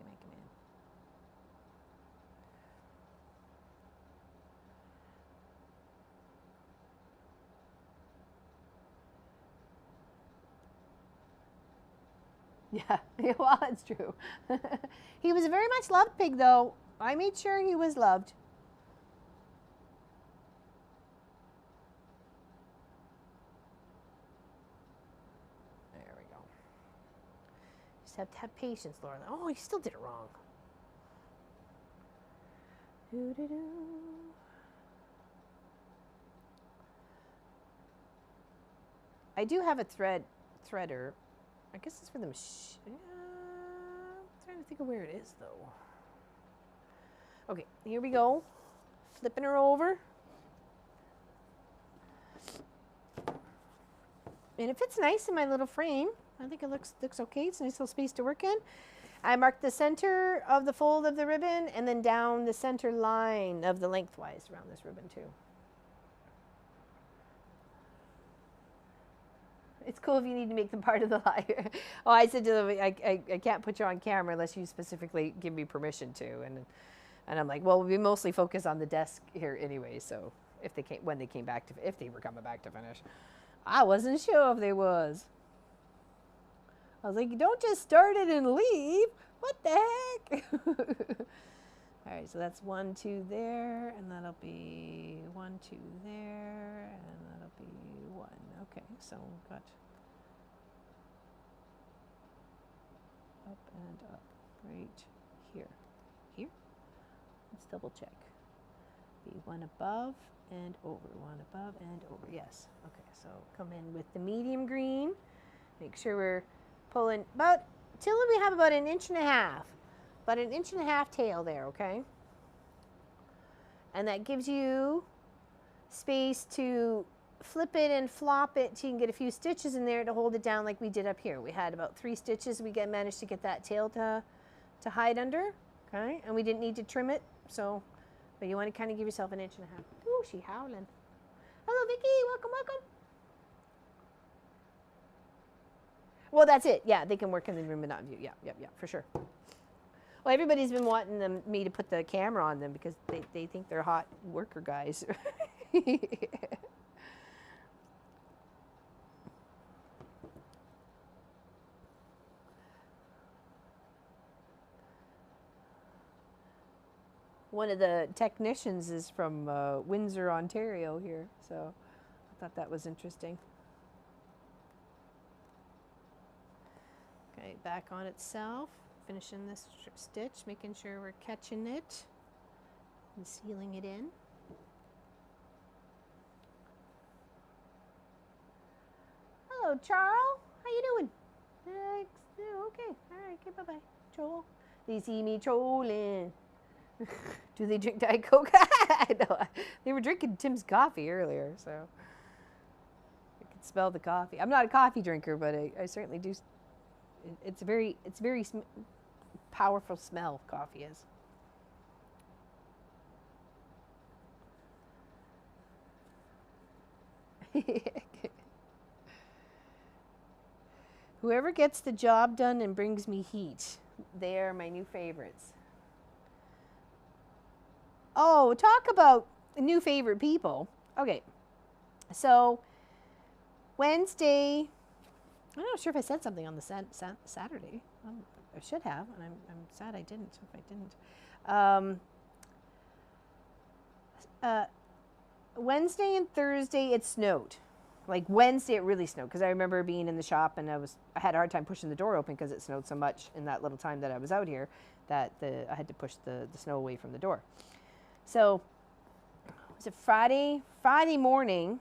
Speaker 1: Yeah, well, that's true. He was a very much loved pig, though. I made sure he was loved. Have to have patience, Laura. Oh, you still did it wrong. I do have a threader. I guess it's for the machine. I'm trying to think of where it is, though. Okay, here we go. Flipping her over. And it fits nice in my little frame. I think it looks okay. It's a nice little space to work in. I marked the center of the fold of the ribbon and then down the center line of the lengthwise around this ribbon too. It's cool if you need to make them part of the live. Oh, I said to them, I can't put you on camera unless you specifically give me permission to. And I'm like, well, we mostly focus on the desk here anyway. So if they came, when they came back if they were coming back to finish, I wasn't sure if they was. I was like, don't just start it and leave. What the heck? All right, so that's 1, 2 there, and that'll be 1, 2 there, and that'll be 1. Okay, so we've got up and up right here. Let's double check. Be one above and over, one above and over. Yes. Okay, so come in with the medium green. Make sure we're pulling about till we have about 1.5 inches. About 1.5 inches tail there, okay? And that gives you space to flip it and flop it so you can get a few stitches in there to hold it down like we did up here. We had about 3 stitches. We managed to get that tail to hide under, okay? And we didn't need to trim it, so, but you want to kind of give yourself 1.5 inches. Ooh, she howling. Hello, Vicky. Welcome, welcome. Well, that's it. Yeah, they can work in the room but not in view. Yeah, for sure. Well, everybody's been wanting me to put the camera on them because they think they're hot worker guys. One of the technicians is from Windsor, Ontario here, so I thought that was interesting. Okay, back on itself, finishing this stitch, making sure we're catching it and sealing it in. Hello, Charles. How you doing? Okay. All right. Okay. Bye-bye, troll. They see me trolling. Do they drink Diet Coke? No, they were drinking Tim's coffee earlier, so I could smell the coffee. I'm not a coffee drinker, but I certainly do. It's very powerful smell. Coffee is. Whoever gets the job done and brings me heat, they are my new favorites. Oh, talk about new favorite people. Okay, so Wednesday, I'm not sure if I said something on the Saturday. I should have, and I'm sad I didn't. So if I didn't, Wednesday and Thursday it snowed. Like Wednesday it really snowed because I remember being in the shop and I had a hard time pushing the door open because it snowed so much in that little time that I was out here that I had to push the snow away from the door. So was it Friday morning?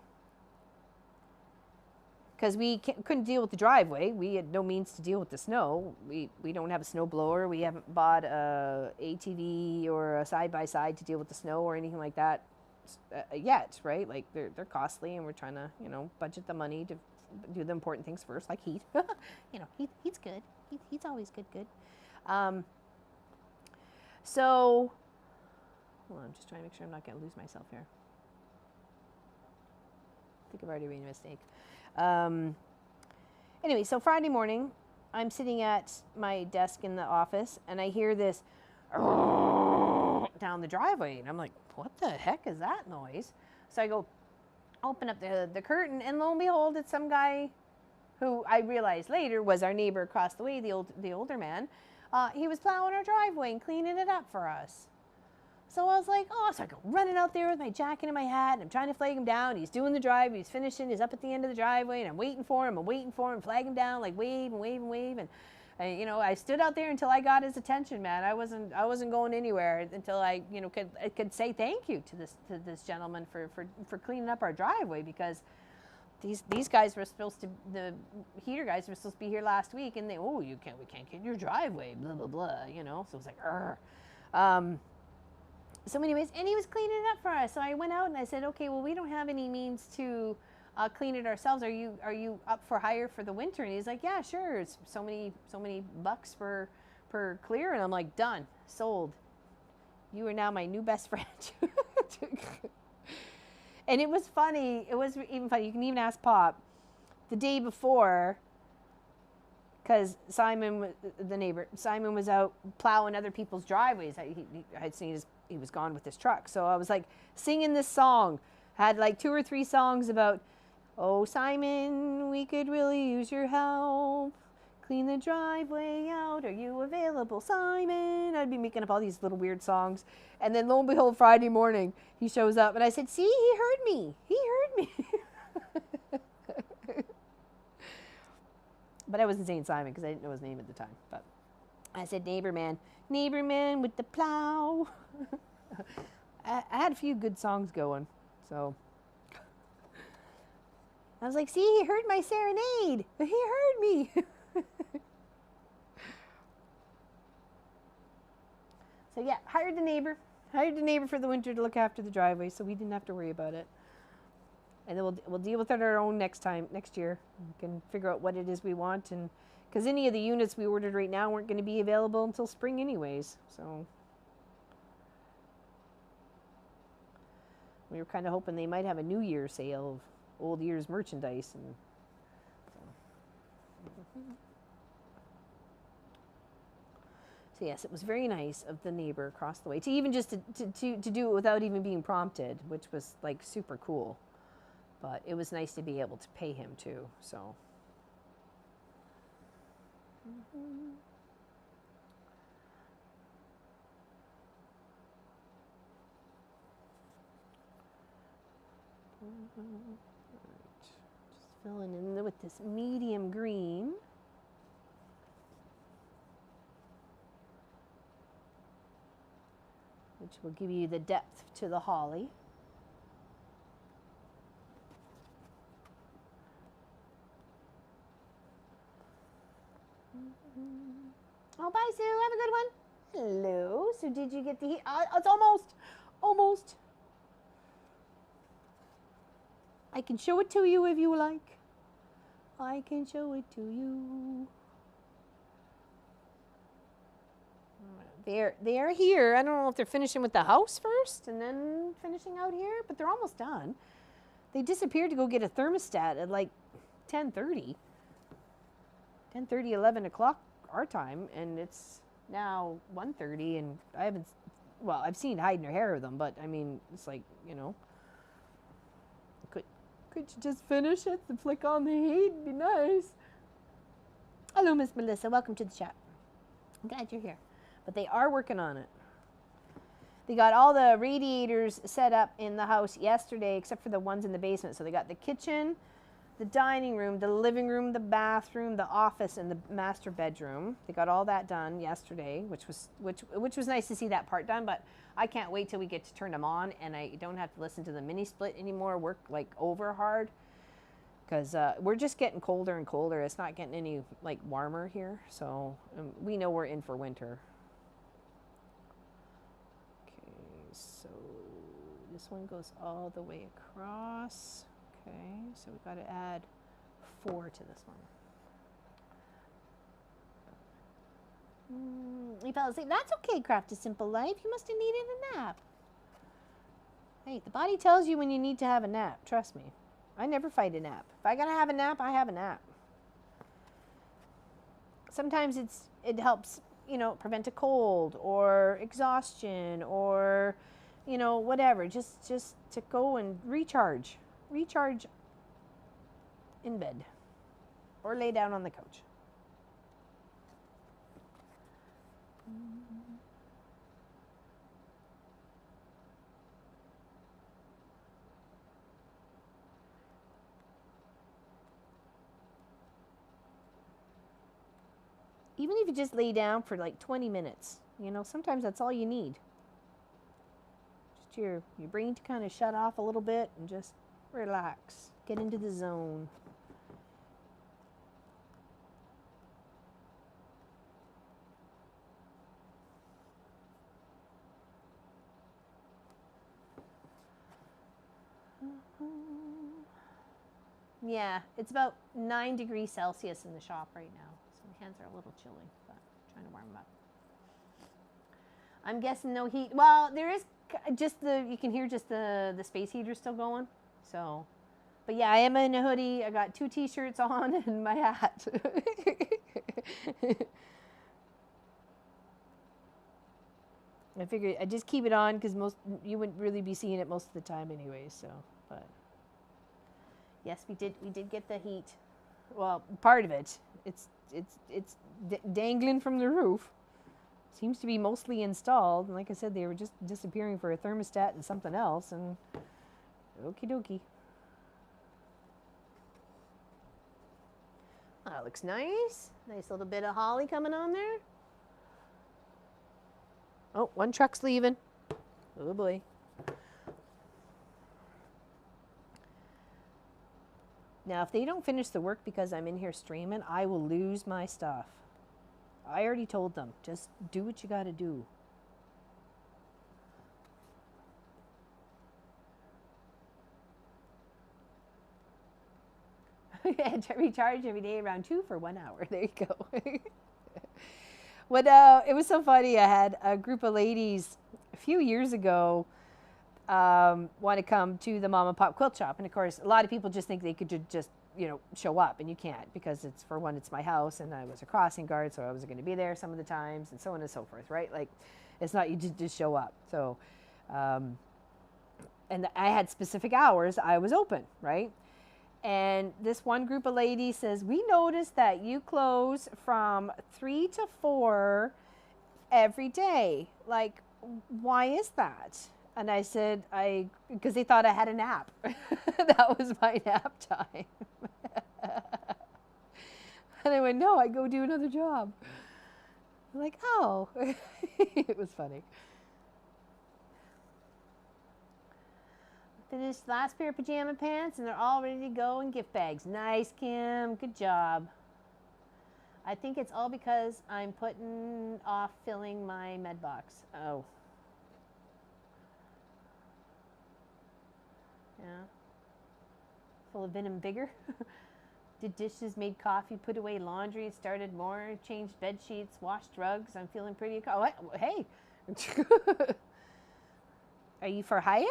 Speaker 1: Because we couldn't deal with the driveway. We had no means to deal with the snow. We don't have a snow blower. We haven't bought a ATV or a side-by-side to deal with the snow or anything like that yet, right? Like they're costly, and we're trying to budget the money to do the important things first, like heat. Heat's good. Heat's always good. So hold on, I'm just trying to make sure I'm not going to lose myself here. I think I've already made a mistake. Anyway, so Friday morning, I'm sitting at my desk in the office, and I hear this down the driveway, and I'm like, what the heck is that noise? So I go open up the curtain, and lo and behold, it's some guy who I realized later was our neighbor across the way, the older man. He was plowing our driveway and cleaning it up for us. So I was like, oh, so I go running out there with my jacket and my hat, and I'm trying to flag him down. He's doing the drive, he's finishing, he's up at the end of the driveway, and I'm waiting for him, flag him down, like wave and wave and wave. And I stood out there until I got his attention, man. I wasn't going anywhere until I could say thank you to this gentleman for cleaning up our driveway, because these guys were supposed to, the heater guys were supposed to be here last week, and we can't get your driveway, blah blah blah, So it was like, So anyways, and he was cleaning it up for us. So I went out and I said, okay, well, we don't have any means to clean it ourselves. Are you up for hire for the winter? And he's like, yeah, sure. It's so many bucks per clear. And I'm like, done, sold. You are now my new best friend. And it was funny. It was even funny. You can even ask Pop. The day before, because Simon, the neighbor, Simon was out plowing other people's driveways. I had seen he was gone with his truck. So I was like singing this song. I had like 2 or 3 songs about, oh, Simon, we could really use your help. Clean the driveway out. Are you available, Simon? I'd be making up all these little weird songs. And then lo and behold, Friday morning, he shows up. And I said, see, he heard me. He heard me. But I wasn't saying Simon because I didn't know his name at the time. But I said, neighbor man with the plow. I had a few good songs going, so I was like, see, he heard my serenade. He heard me. So yeah, hired the neighbor for the winter to look after the driveway, so we didn't have to worry about it. And then we'll deal with it on our own next year. We can figure out what it is we want, and because any of the units we ordered right now weren't going to be available until spring anyways, so we were kind of hoping they might have a New Year sale of old year's merchandise, and so yes, it was very nice of the neighbor across the way to even just to do it without even being prompted, which was like super cool. But it was nice to be able to pay him too, so. Right. Just filling in with this medium green. Which will give you the depth to the holly. Oh, bye, Sue. Have a good one. Hello. So did you get the heat? It's almost. I can show it to you if you like. I can show it to you. They're here. I don't know if they're finishing with the house first and then finishing out here, but they're almost done. They disappeared to go get a thermostat at like 10:30, 11 o'clock our time, and it's now 1:30, and I've seen hide nor hair of them, but I mean, it's like, could you just finish it and flick on the heat? It'd be nice. Hello, Miss Melissa. Welcome to the chat. I'm glad you're here. But they are working on it. They got all the radiators set up in the house yesterday, except for the ones in the basement. So they got the kitchen, the dining room, the living room, the bathroom, the office, and the master bedroom. They got all that done yesterday, which was nice to see that part done. But I can't wait till we get to turn them on, and I don't have to listen to the mini split anymore. Work like over hard, because we're just getting colder and colder. It's not getting any like warmer here, so we know we're in for winter. So this one goes all the way across. Okay, so we've got to add 4 to this one. You fell asleep. That's okay, Craft a Simple Life. You must have needed a nap. Hey, the body tells you when you need to have a nap. Trust me. I never fight a nap. If I gotta have a nap, I have a nap. Sometimes it helps, prevent a cold or exhaustion or, whatever. Just to go and recharge in bed or lay down on the couch. Even if you just lay down for like 20 minutes, sometimes that's all you need. Just your brain to kind of shut off a little bit and just relax, get into the zone. Yeah, it's about 9 degrees Celsius in the shop right now. So my hands are a little chilly, but I'm trying to warm them up. I'm guessing no heat. Well, there is just you can hear just the space heater still going. So, but yeah, I am in a hoodie. I got 2 t-shirts on and my hat. I figured I'd just keep it on because you wouldn't really be seeing it most of the time anyway, so, but. Yes, we did get the heat. Well, part of it. It's dangling from the roof. Seems to be mostly installed. And like I said, they were just disappearing for a thermostat and something else. And okie dokie. Oh, that looks nice. Nice little bit of holly coming on there. Oh, one truck's leaving. Oh boy. Now, if they don't finish the work because I'm in here streaming, I will lose my stuff. I already told them, just do what you got to do. Recharge every day around 2 for 1 hour. There you go. When, it was so funny. I had a group of ladies a few years ago want to come to the mom and pop quilt shop, and of course a lot of people just think they could just show up, and you can't, because it's, for one, it's my house, and I was a crossing guard, so I was going to be there some of the times, and so on and so forth, right? Like, it's not you just show up. So and I had specific hours I was open, right? And this one group of ladies says, we noticed that you close from 3 to 4 every day. Like, why is that? And I said, because they thought I had a nap. That was my nap time. And I went, no, I go do another job. I'm like, oh. It was funny. Finished the last pair of pajama pants, and they're all ready to go in gift bags. Nice, Kim. Good job. I think it's all because I'm putting off filling my med box. Oh. Yeah. Full of venom vigor. Did dishes, made coffee, put away laundry, started more, changed bed sheets, washed rugs. I'm feeling pretty. Oh, hey. Are you for hire?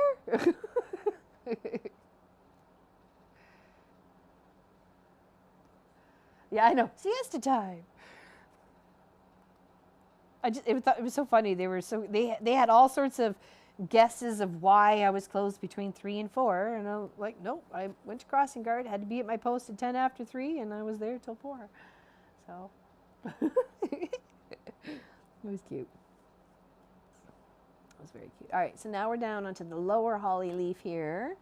Speaker 1: Yeah, I know. Siesta time. It was so funny. They had all sorts of guesses of why I was closed between 3 and 4, and I'm like, nope. I went to crossing guard, had to be at my post at 10 after 3, and I was there till 4. So it was cute. It was very cute. All right, so now we're down onto the lower holly leaf here.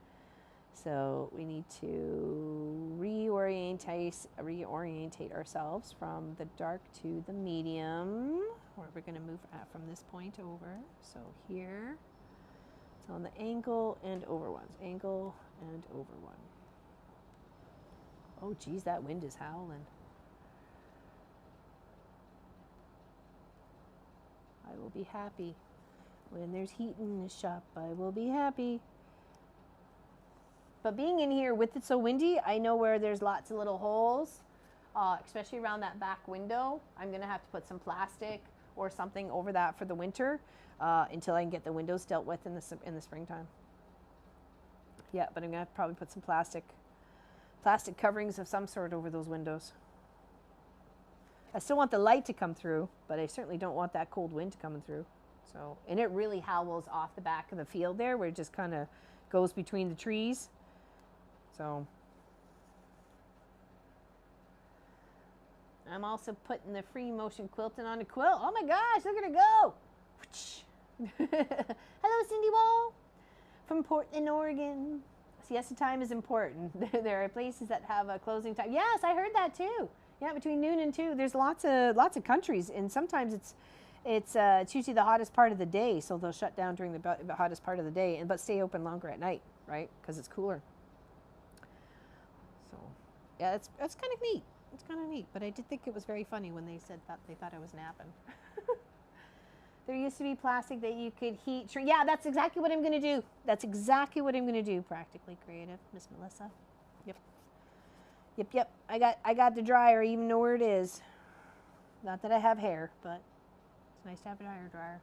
Speaker 1: So we need to reorientate ourselves from the dark to the medium, where we're going to move from this point over. So here, it's on the angle and over ones. Angle and over one. Oh, geez, that wind is howling. I will be happy. When there's heat in the shop, I will be happy. But being in here with it so windy, I know where there's lots of little holes, especially around that back window. I'm going to have to put some plastic or something over that for the winter until I can get the windows dealt with in the springtime. Yeah, but I'm going to have to probably put some plastic coverings of some sort over those windows. I still want the light to come through, but I certainly don't want that cold wind coming through. So, and it really howls off the back of the field there, where it just kind of goes between the trees. So I'm also putting the free motion quilting on the quilt. Oh my gosh, look at her go. Hello, Cindy Wall from Portland, Oregon. Siesta time is important. There are places that have a closing time. Yes, I heard that too. Yeah, between noon and 2. There's lots of countries, and sometimes it's usually the hottest part of the day, so they'll shut down during the hottest part of the day, but stay open longer at night, right? Because it's cooler. So, yeah, that's kind of neat. It's kind of neat, but I did think it was very funny when they said that they thought I was napping. There used to be plastic that you could heat. Yeah, that's exactly what I'm going to do. That's exactly what I'm going to do. Practically Creative, Miss Melissa. Yep. I got the dryer. I even know where it is. Not that I have hair, but it's nice to have a dryer.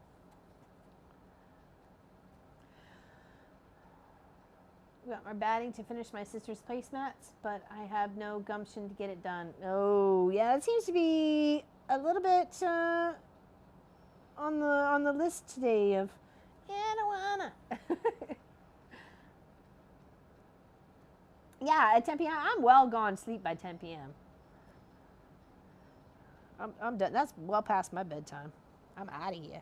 Speaker 1: We got more batting to finish my sister's placemats, but I have no gumption to get it done. Oh, yeah, it seems to be a little bit on the list today of, yeah, I don't wanna. Yeah, at 10 p.m. I'm well gone to sleep by 10 p.m. I'm done. That's well past my bedtime. I'm out of here.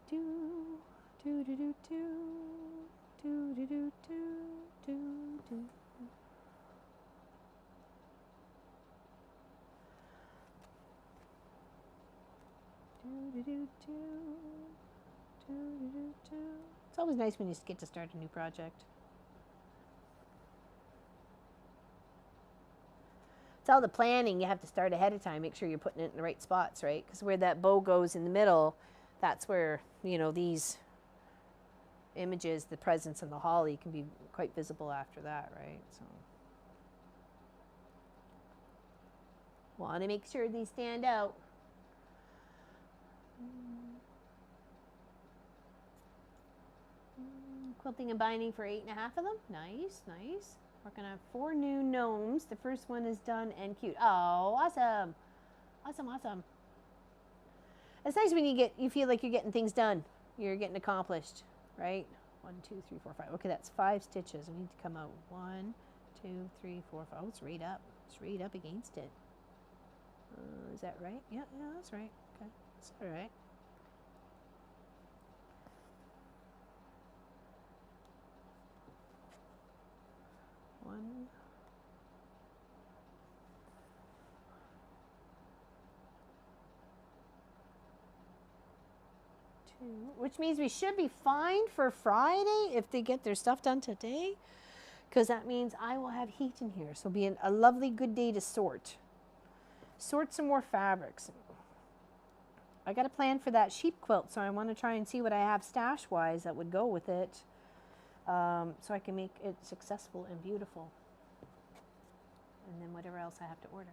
Speaker 1: Do. Do do do do do do. Do do do do do do do. It's always nice when you get to start a new project. It's all the planning you have to start ahead of time. Make sure you're putting it in the right spots, right? Because where that bow goes in the middle, that's where, you know, these images, the presence and the holly can be quite visible after that, right? So want to make sure these stand out. Quilting and binding for 8.5 of them. Nice, nice. Working on 4 new gnomes. The first one is done and cute. Oh, awesome. Awesome, awesome. It's nice when you feel like you're getting things done. You're getting accomplished, right? 1, 2, 3, 4, 5. Okay, that's 5 stitches. We need to come out 1, 2, 3, 4, 5. Oh, it's right up. It's right up against it. Is that right? Yeah, that's right. Okay, that's all right. One. 2, which means we should be fine for Friday if they get their stuff done today, because that means I will have heat in here. So it'll be a lovely good day to sort some more fabrics. I got a plan for that sheep quilt, so I want to try and see what I have stash wise that would go with it, so I can make it successful and beautiful, and then whatever else I have to order.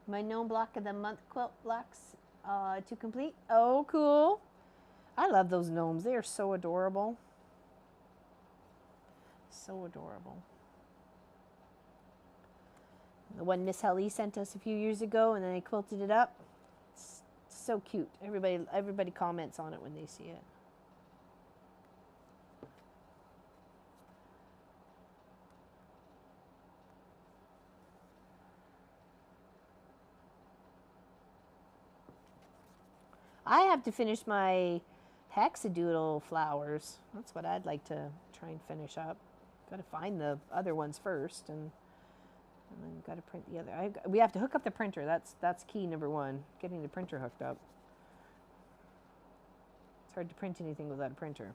Speaker 1: My gnome block of the month quilt blocks to complete. Oh, cool. I love those gnomes. They are so adorable. So adorable. The one Miss Helly sent us a few years ago, and then I quilted it up. It's so cute. Everybody comments on it when they see it. I have to finish my hexadoodle flowers. That's what I'd like to try and finish up. Got to find the other ones first, and then got to print the other. We have to hook up the printer. That's key number 1, getting the printer hooked up. It's hard to print anything without a printer.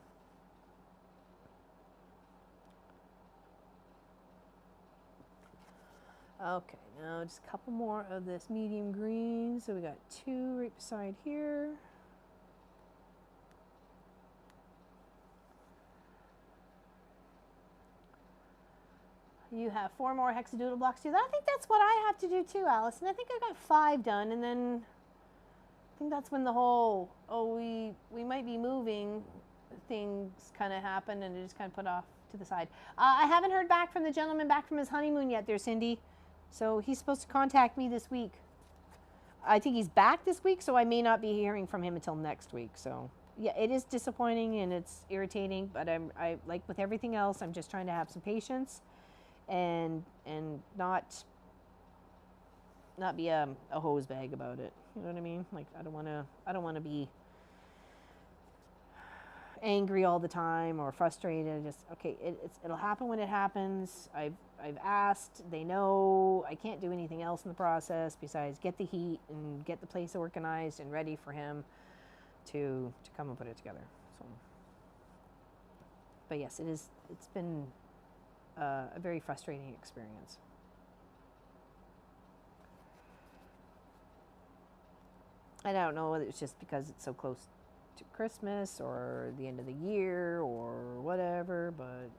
Speaker 1: Okay, now just a couple more of this medium green. So we got 2 right beside here. You have 4 more hexadoodle blocks to do. I think that's what I have to do too, Allison. I think I got 5 done, and then I think that's when the whole, we might be moving things kind of happened, and it just kind of put off to the side. I haven't heard back from the gentleman back from his honeymoon yet there, Cindy. So he's supposed to contact me this week. I think he's back this week, so I may not be hearing from him until next week. So yeah, it is disappointing and it's irritating, but I like with everything else, I'm just trying to have some patience and not be a hose bag about it. You know what I mean? Like I don't want to be angry all the time or frustrated. Just okay, it'll happen when it happens. I've asked, they know. I can't do anything else in the process besides get the heat and get the place organized and ready for him to come and put it together. So, but yes, it's been a very frustrating experience. And I don't know whether it's just because it's so close to Christmas or the end of the year or whatever, but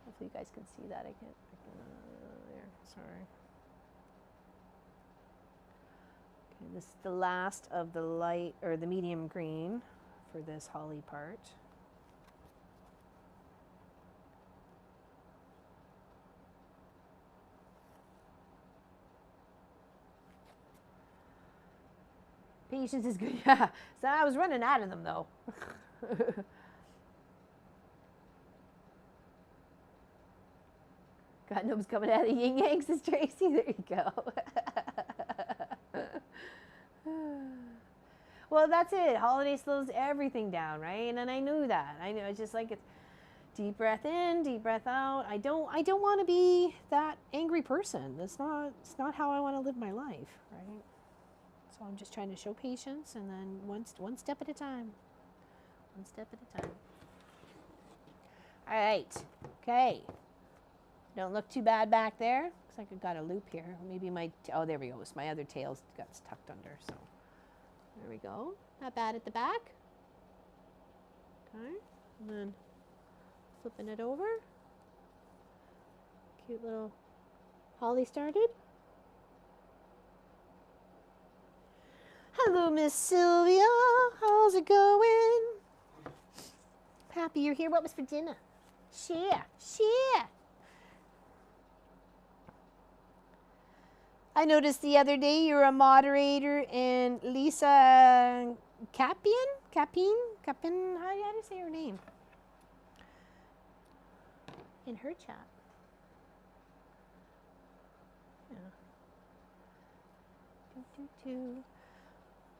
Speaker 1: hopefully you guys can see that. I can't there, sorry. Okay, this is the last of the light or the medium green for this holly part. Patience is good. Yeah. So I was running out of them though. God knows coming out of the yin yang, says Tracy. There you go. Well, that's it. Holiday slows everything down, right? And I knew that. I knew it's just like it's deep breath in, deep breath out. I don't want to be that angry person. It's not how I want to live my life, right? So I'm just trying to show patience, and then one step at a time. One step at a time. All right. Okay. Don't look too bad back there. Looks like I've got a loop here. Maybe oh, there we go. My other tail's got tucked under, so there we go. Not bad at the back. Okay. And then flipping it over. Cute little holly started. Hello, Miss Sylvia. How's it going? Happy you're here. What was for dinner? Share. I noticed the other day you're a moderator in Lisa Capin, how do you say her name? In her chat. Yeah.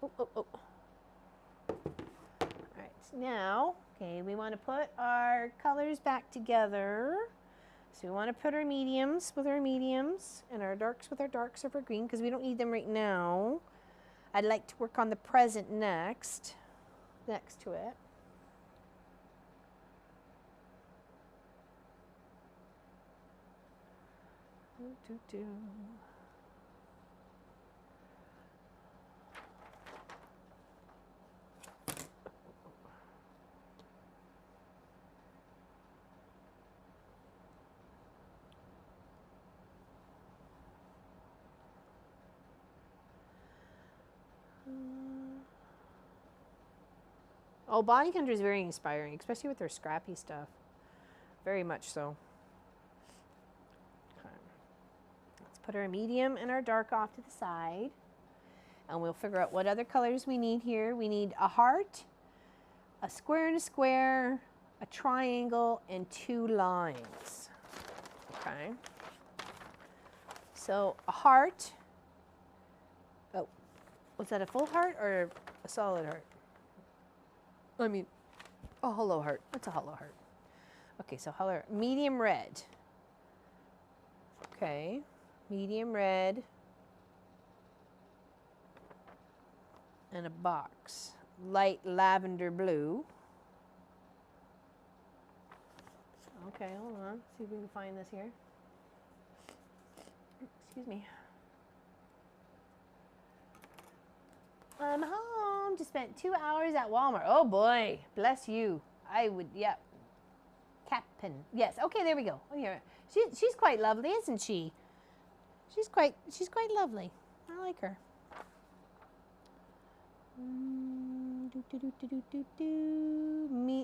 Speaker 1: Oh. All right, now, okay, we want to put our colors back together. So we want to put our mediums with our mediums and our darks with our darks of our green because we don't need them right now. I'd like to work on the present next to it. Oh, Bonnie Country is very inspiring, especially with their scrappy stuff. Very much so. Okay. Let's put our medium and our dark off to the side. And we'll figure out what other colors we need here. We need a heart, a square and a square, a triangle, and 2 lines. Okay. So a heart. Oh, was that a full heart or a solid heart? I mean, a hollow heart. That's a hollow heart. Okay, so hollow, medium red. Okay, medium red. And a box. Light lavender blue. Okay, hold on. See if we can find this here. Excuse me. I'm home. Just spent 2 hours at Walmart. Oh boy, bless you. I would, yep. Cap'n. Yes. Okay, there we go. Oh, yeah. She's quite lovely, isn't she? She's quite lovely. I like her.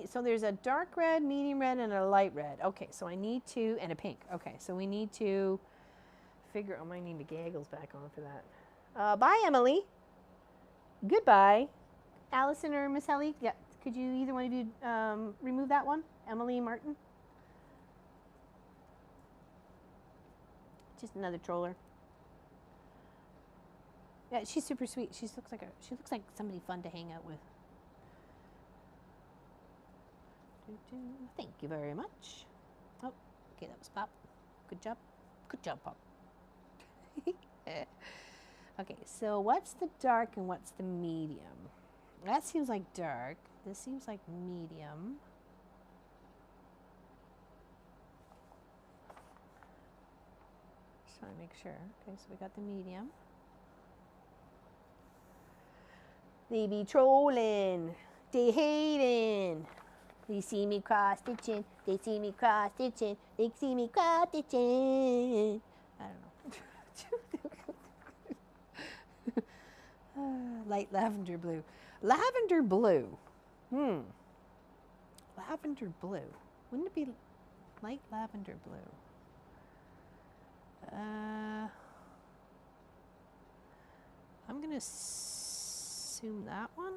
Speaker 1: So there's a dark red, medium red, and a light red. Okay, so I need to, and a pink. Okay, so we need to figure. I might need the gaggles back on for that. Bye, Emily. Goodbye, Allison or Miss Helly. Yeah, could you either one of you remove that one, Emily Martin? Just another troller. Yeah, she's super sweet. She looks like somebody fun to hang out with. Thank you very much. Oh, okay, that was Pop. Good job. Good job, Pop. Okay, so what's the dark and what's the medium? That seems like dark. This seems like medium. Just trying to make sure. Okay, so we got the medium. They be trolling. They hating. They see me cross stitching. They see me cross stitching. They see me cross stitching. I don't know. Light lavender blue. Lavender blue. Lavender blue. Wouldn't it be light lavender blue? I'm going to assume that one.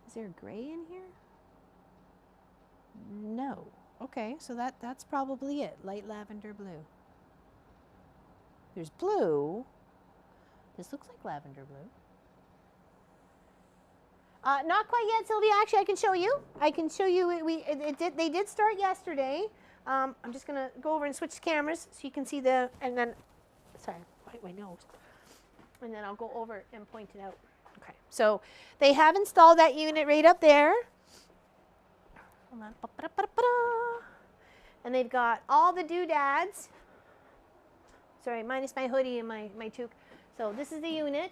Speaker 1: Is there a gray in here? No. Okay, so that's probably it. Light lavender blue. There's blue. This looks like lavender blue. Not quite yet, Sylvia. Actually, I can show you. I can show you. They did start yesterday. I'm just gonna go over and switch cameras so you can see the. And then, sorry, bite my nose. And then I'll go over and point it out. Okay. So they have installed that unit right up there. Hold on. And they've got all the doodads. Sorry, minus my hoodie and my toque. So this is the unit.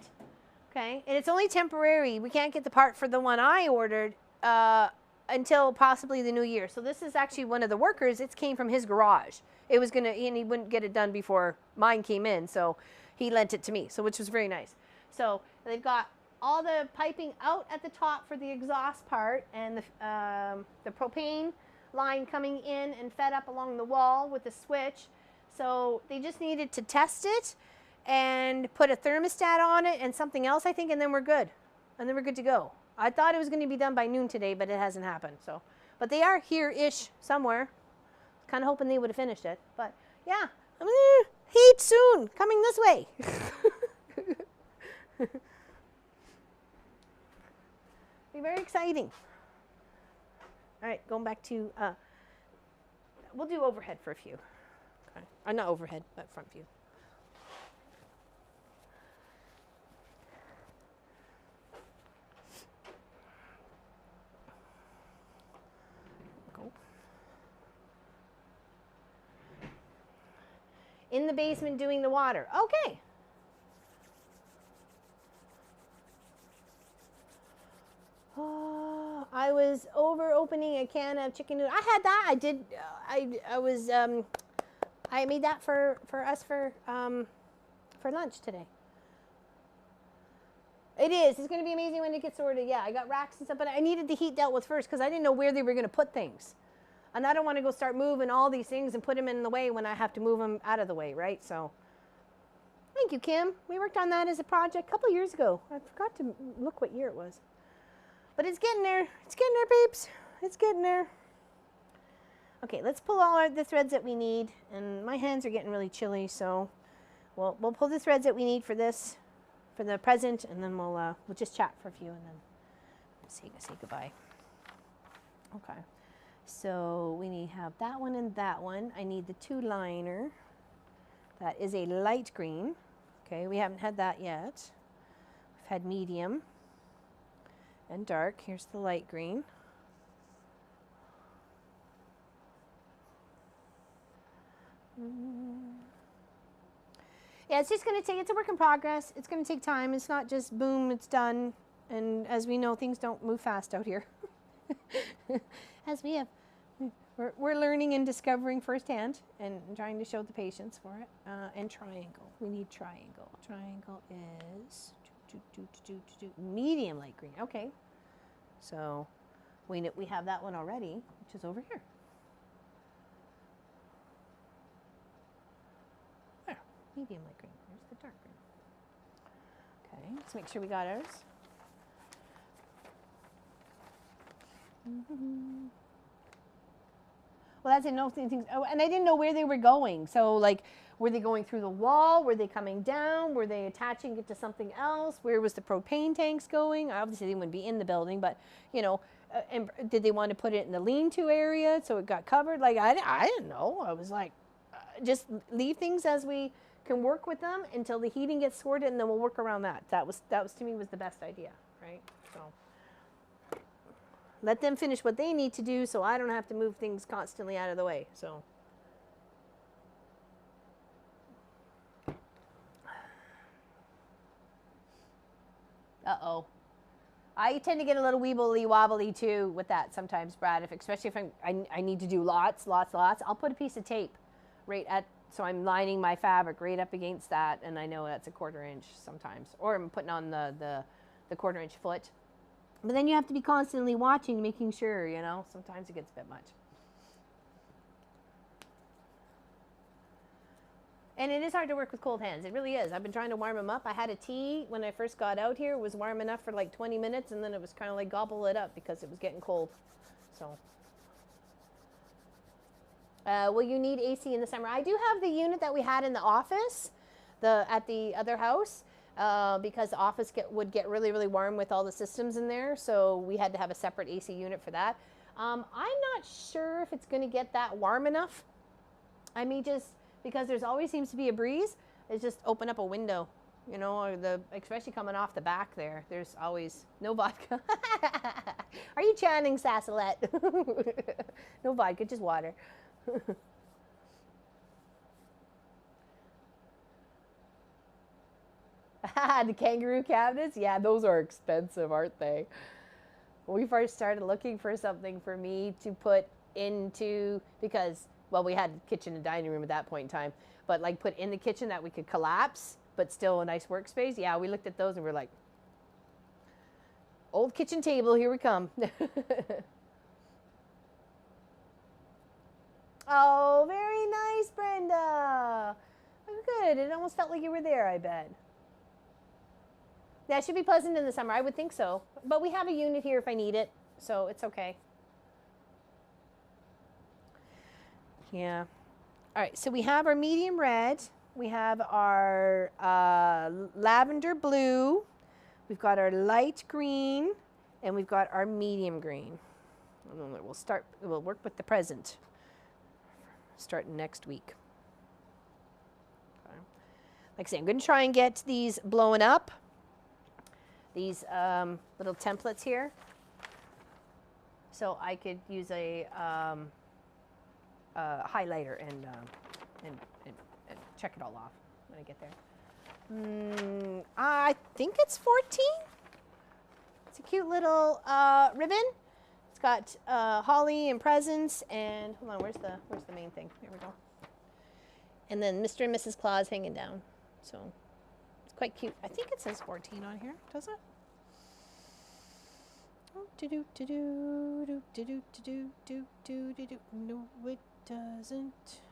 Speaker 1: Okay, and it's only temporary. We can't get the part for the one I ordered until possibly the new year. So this is actually one of the workers. It came from his garage. It was gonna, and he wouldn't get it done before mine came in, so he lent it to me. So which was very nice. So they've got all the piping out at the top for the exhaust part, and the propane line coming in and fed up along the wall with the switch. So they just needed to test it and put a thermostat on it and something else, I think, and then we're good. And then we're good to go. I thought it was going to be done by noon today, but it hasn't happened. So, but they are here-ish somewhere. Kind of hoping they would have finished it. But yeah, heat soon, coming this way. Be very exciting. All right, going back to, we'll do overhead for a few. Okay. Not overhead, but front view. In the basement doing the water. Okay. Oh, I was over opening a can of chicken noodle. I had that. I did. I made that for us for lunch today. It is. It's going to be amazing when it gets sorted. Yeah, I got racks and stuff, but I needed the heat dealt with first because I didn't know where they were going to put things. And I don't want to go start moving all these things and put them in the way when I have to move them out of the way, right? So, thank you, Kim. We worked on that as a project a couple years ago. I forgot to look what year it was. But it's getting there. It's getting there, peeps. It's getting there. Okay, let's pull all the threads that we need. And my hands are getting really chilly, so we'll pull the threads that we need for this, for the present, and then we'll just chat for a few, and then say goodbye. Okay. So we need to have that one and that one. I need the 2 liner. That is a light green. Okay, we haven't had that yet. We've had medium and dark. Here's the light green. Yeah, it's just going to take, it's a work in progress. It's going to take time. It's not just boom, it's done. And as we know, things don't move fast out here. As we have, we're learning and discovering firsthand and trying to show the patience for it. And triangle. We need triangle. Triangle is medium light green. Okay. So we have that one already, which is over here. There, medium light green. There's the dark green. Okay, let's make sure we got ours. Well, that's enough things. Oh, and I didn't know where they were going. So, like, were they going through the wall? Were they coming down? Were they attaching it to something else? Where was the propane tanks going? Obviously, they wouldn't be in the building, but, you know, and did they want to put it in the lean-to area so it got covered? Like, I didn't know. I was like, just leave things as we can work with them until the heating gets sorted, and then we'll work around that. That was to me was the best idea, right? So. Let them finish what they need to do so I don't have to move things constantly out of the way. So. Uh-oh. I tend to get a little weebly wobbly too with that sometimes, Brad, especially if I need to do lots. I'll put a piece of tape right at, so I'm lining my fabric right up against that, and I know that's a 1/4 inch sometimes. Or I'm putting on the 1/4 inch foot. But then you have to be constantly watching, making sure, you know, sometimes it gets a bit much. And it is hard to work with cold hands. It really is. I've been trying to warm them up. I had a tea when I first got out here. It was warm enough for like 20 minutes, and then it was kind of like gobble it up because it was getting cold. So, will you need AC in the summer? I do have the unit that we had in the office, at the other house. because the office would get really, really warm with all the systems in there. So we had to have a separate AC unit for that. I'm not sure if it's going to get that warm enough. I may just, because there's always seems to be a breeze, is just open up a window, you know, or especially coming off the back there. There's always no vodka. Are you chanting, Sassalette? No vodka, just water. The kangaroo cabinets? Yeah, those are expensive, aren't they? When we first started looking for something for me to put into, because, well, we had kitchen and dining room at that point in time, but like put in the kitchen that we could collapse, but still a nice workspace. Yeah, we looked at those and we're like, old kitchen table, here we come. Oh, very nice, Brenda. Good. It almost felt like you were there, I bet. Yeah, it should be pleasant in the summer. I would think so. But we have a unit here if I need it, so it's okay. Yeah. All right, so we have our medium red. We have our lavender blue. We've got our light green, and we've got our medium green. We'll work with the present starting next week. Okay. Like I say, I'm going to try and get these blown up. These little templates here, so I could use a highlighter and check it all off when I get there. I think it's 14. It's a cute little ribbon. It's got holly and presents, and hold on, where's the main thing? There we go. And then Mr. and Mrs. Claus hanging down. So. Quite cute. I think it says 14 on here, does it? No, it doesn't.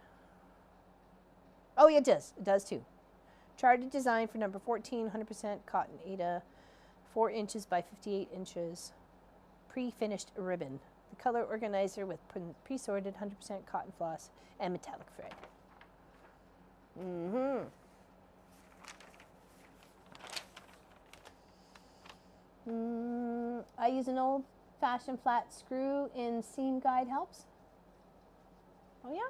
Speaker 1: Oh, yeah, it does. It does too. Charted design for number 14, 100% cotton Aida, 4 inches by 58 inches. Pre-finished ribbon. The color organizer with pre-sorted 100% cotton floss and metallic thread. Mm-hmm. I use an old-fashioned flat screw in seam guide helps. Oh yeah?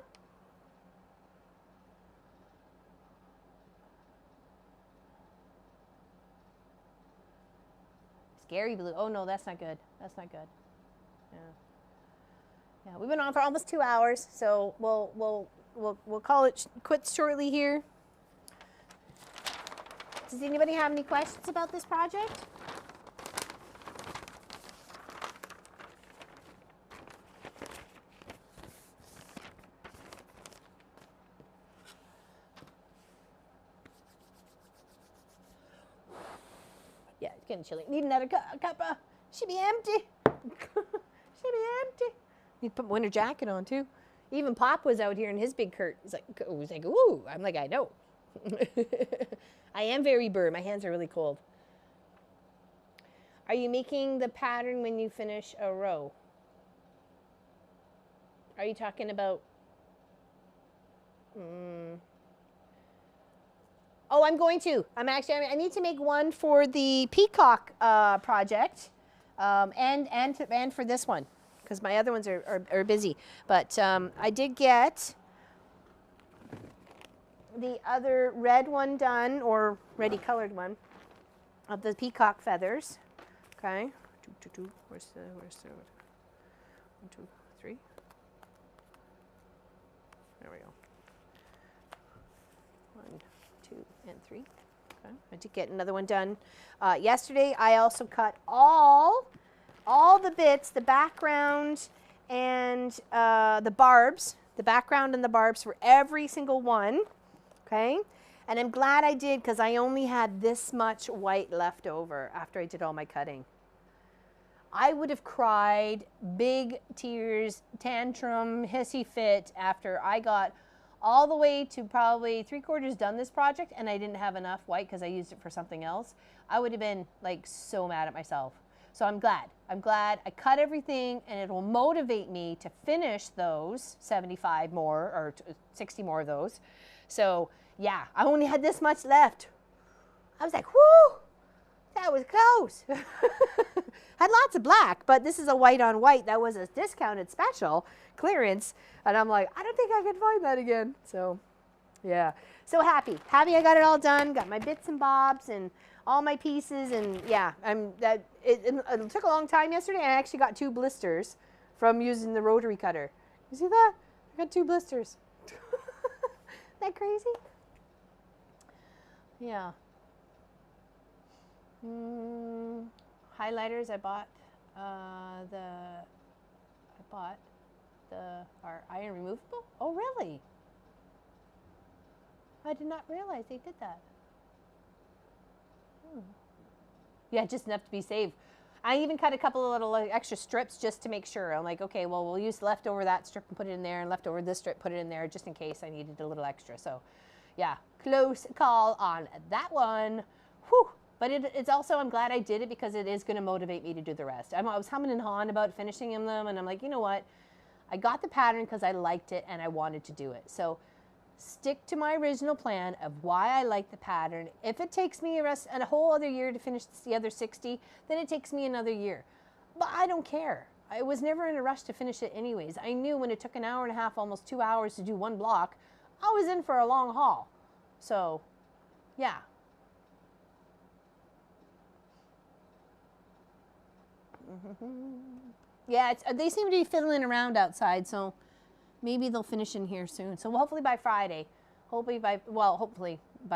Speaker 1: Scary blue. Oh no, that's not good. That's not good. Yeah. Yeah, we've been on for almost 2 hours, so we'll call it quits shortly here. Does anybody have any questions about this project? Yeah, it's getting chilly. Need another cup. Should be empty. Should be empty. Need to put my winter jacket on too. Even Pop was out here in his big coat. He's like, ooh. I'm like, I know. I am very burr. My hands are really cold. Are you making the pattern when you finish a row? Are you talking about? Oh, I'm going to. I need to make one for the peacock project, and for this one, because my other ones are busy. But I did get the other red one done, or ready colored one, of the peacock feathers. Okay. Where's the 1, 2, 3? There we go. 1, 2, and 3. Okay. I did get another one done yesterday. I also cut all the bits, the background and the barbs, the background and the barbs for every single one. Okay. And I'm glad I did, because I only had this much white left over after I did all my cutting. I would have cried big tears, tantrum, hissy fit after I got all the way to probably 3/4 done this project and I didn't have enough white because I used it for something else. I would have been like so mad at myself. So I'm glad. I'm glad I cut everything, and it will motivate me to finish those 75 more or 60 more of those. So yeah, I only had this much left. I was like, whoo, that was close. Had lots of black, but this is a white on white. That was a discounted special clearance. And I'm like, I don't think I can find that again. So, yeah. So happy. Happy I got it all done. Got my bits and bobs and all my pieces. And yeah, it took a long time yesterday. I actually got 2 blisters from using the rotary cutter. You see that? I got 2 blisters. Isn't that crazy? Yeah. Highlighters, I bought our iron removable. Oh, really? I did not realize they did that. Yeah, just enough to be safe. I even cut a couple of little extra strips just to make sure. I'm like, okay, well, we'll use leftover that strip and put it in there, and leftover this strip, put it in there, just in case I needed a little extra. So, yeah, close call on that one. Whew. But it's also, I'm glad I did it because it is going to motivate me to do the rest. I was humming and hawing about finishing them, and I'm like, you know what? I got the pattern because I liked it and I wanted to do it. So stick to my original plan of why I like the pattern. If it takes me a whole other year to finish the other 60, then it takes me another year. But I don't care. I was never in a rush to finish it anyways. I knew when it took an hour and a half, almost 2 hours to do one block, I was in for a long haul. So, yeah. Yeah, they seem to be fiddling around outside, so maybe they'll finish in here soon. So hopefully by Friday, hopefully by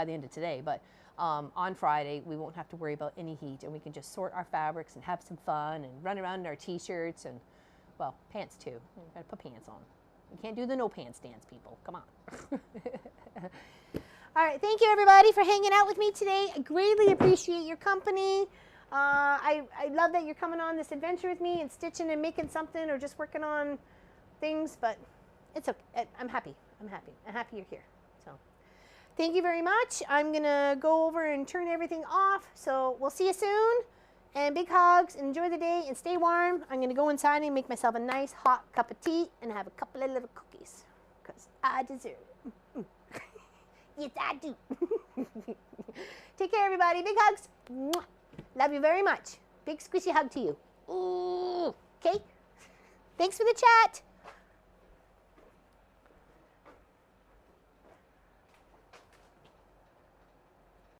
Speaker 1: the end of today, but on Friday we won't have to worry about any heat, and we can just sort our fabrics and have some fun and run around in our t-shirts and, well, pants too. We've got to put pants on. You can't do the no pants dance, people. Come on. All right, thank you everybody for hanging out with me today. I greatly appreciate your company. I love that you're coming on this adventure with me and stitching and making something or just working on things, but it's okay. I'm happy. I'm happy you're here. So thank you very much. I'm going to go over and turn everything off. So we'll see you soon. And big hugs. Enjoy the day and stay warm. I'm going to go inside and make myself a nice hot cup of tea and have a couple of little cookies because I deserve it. Yes, I do. Take care, everybody. Big hugs. Mwah. Love you very much. Big squishy hug to you. Ooh. Okay? Thanks for the chat.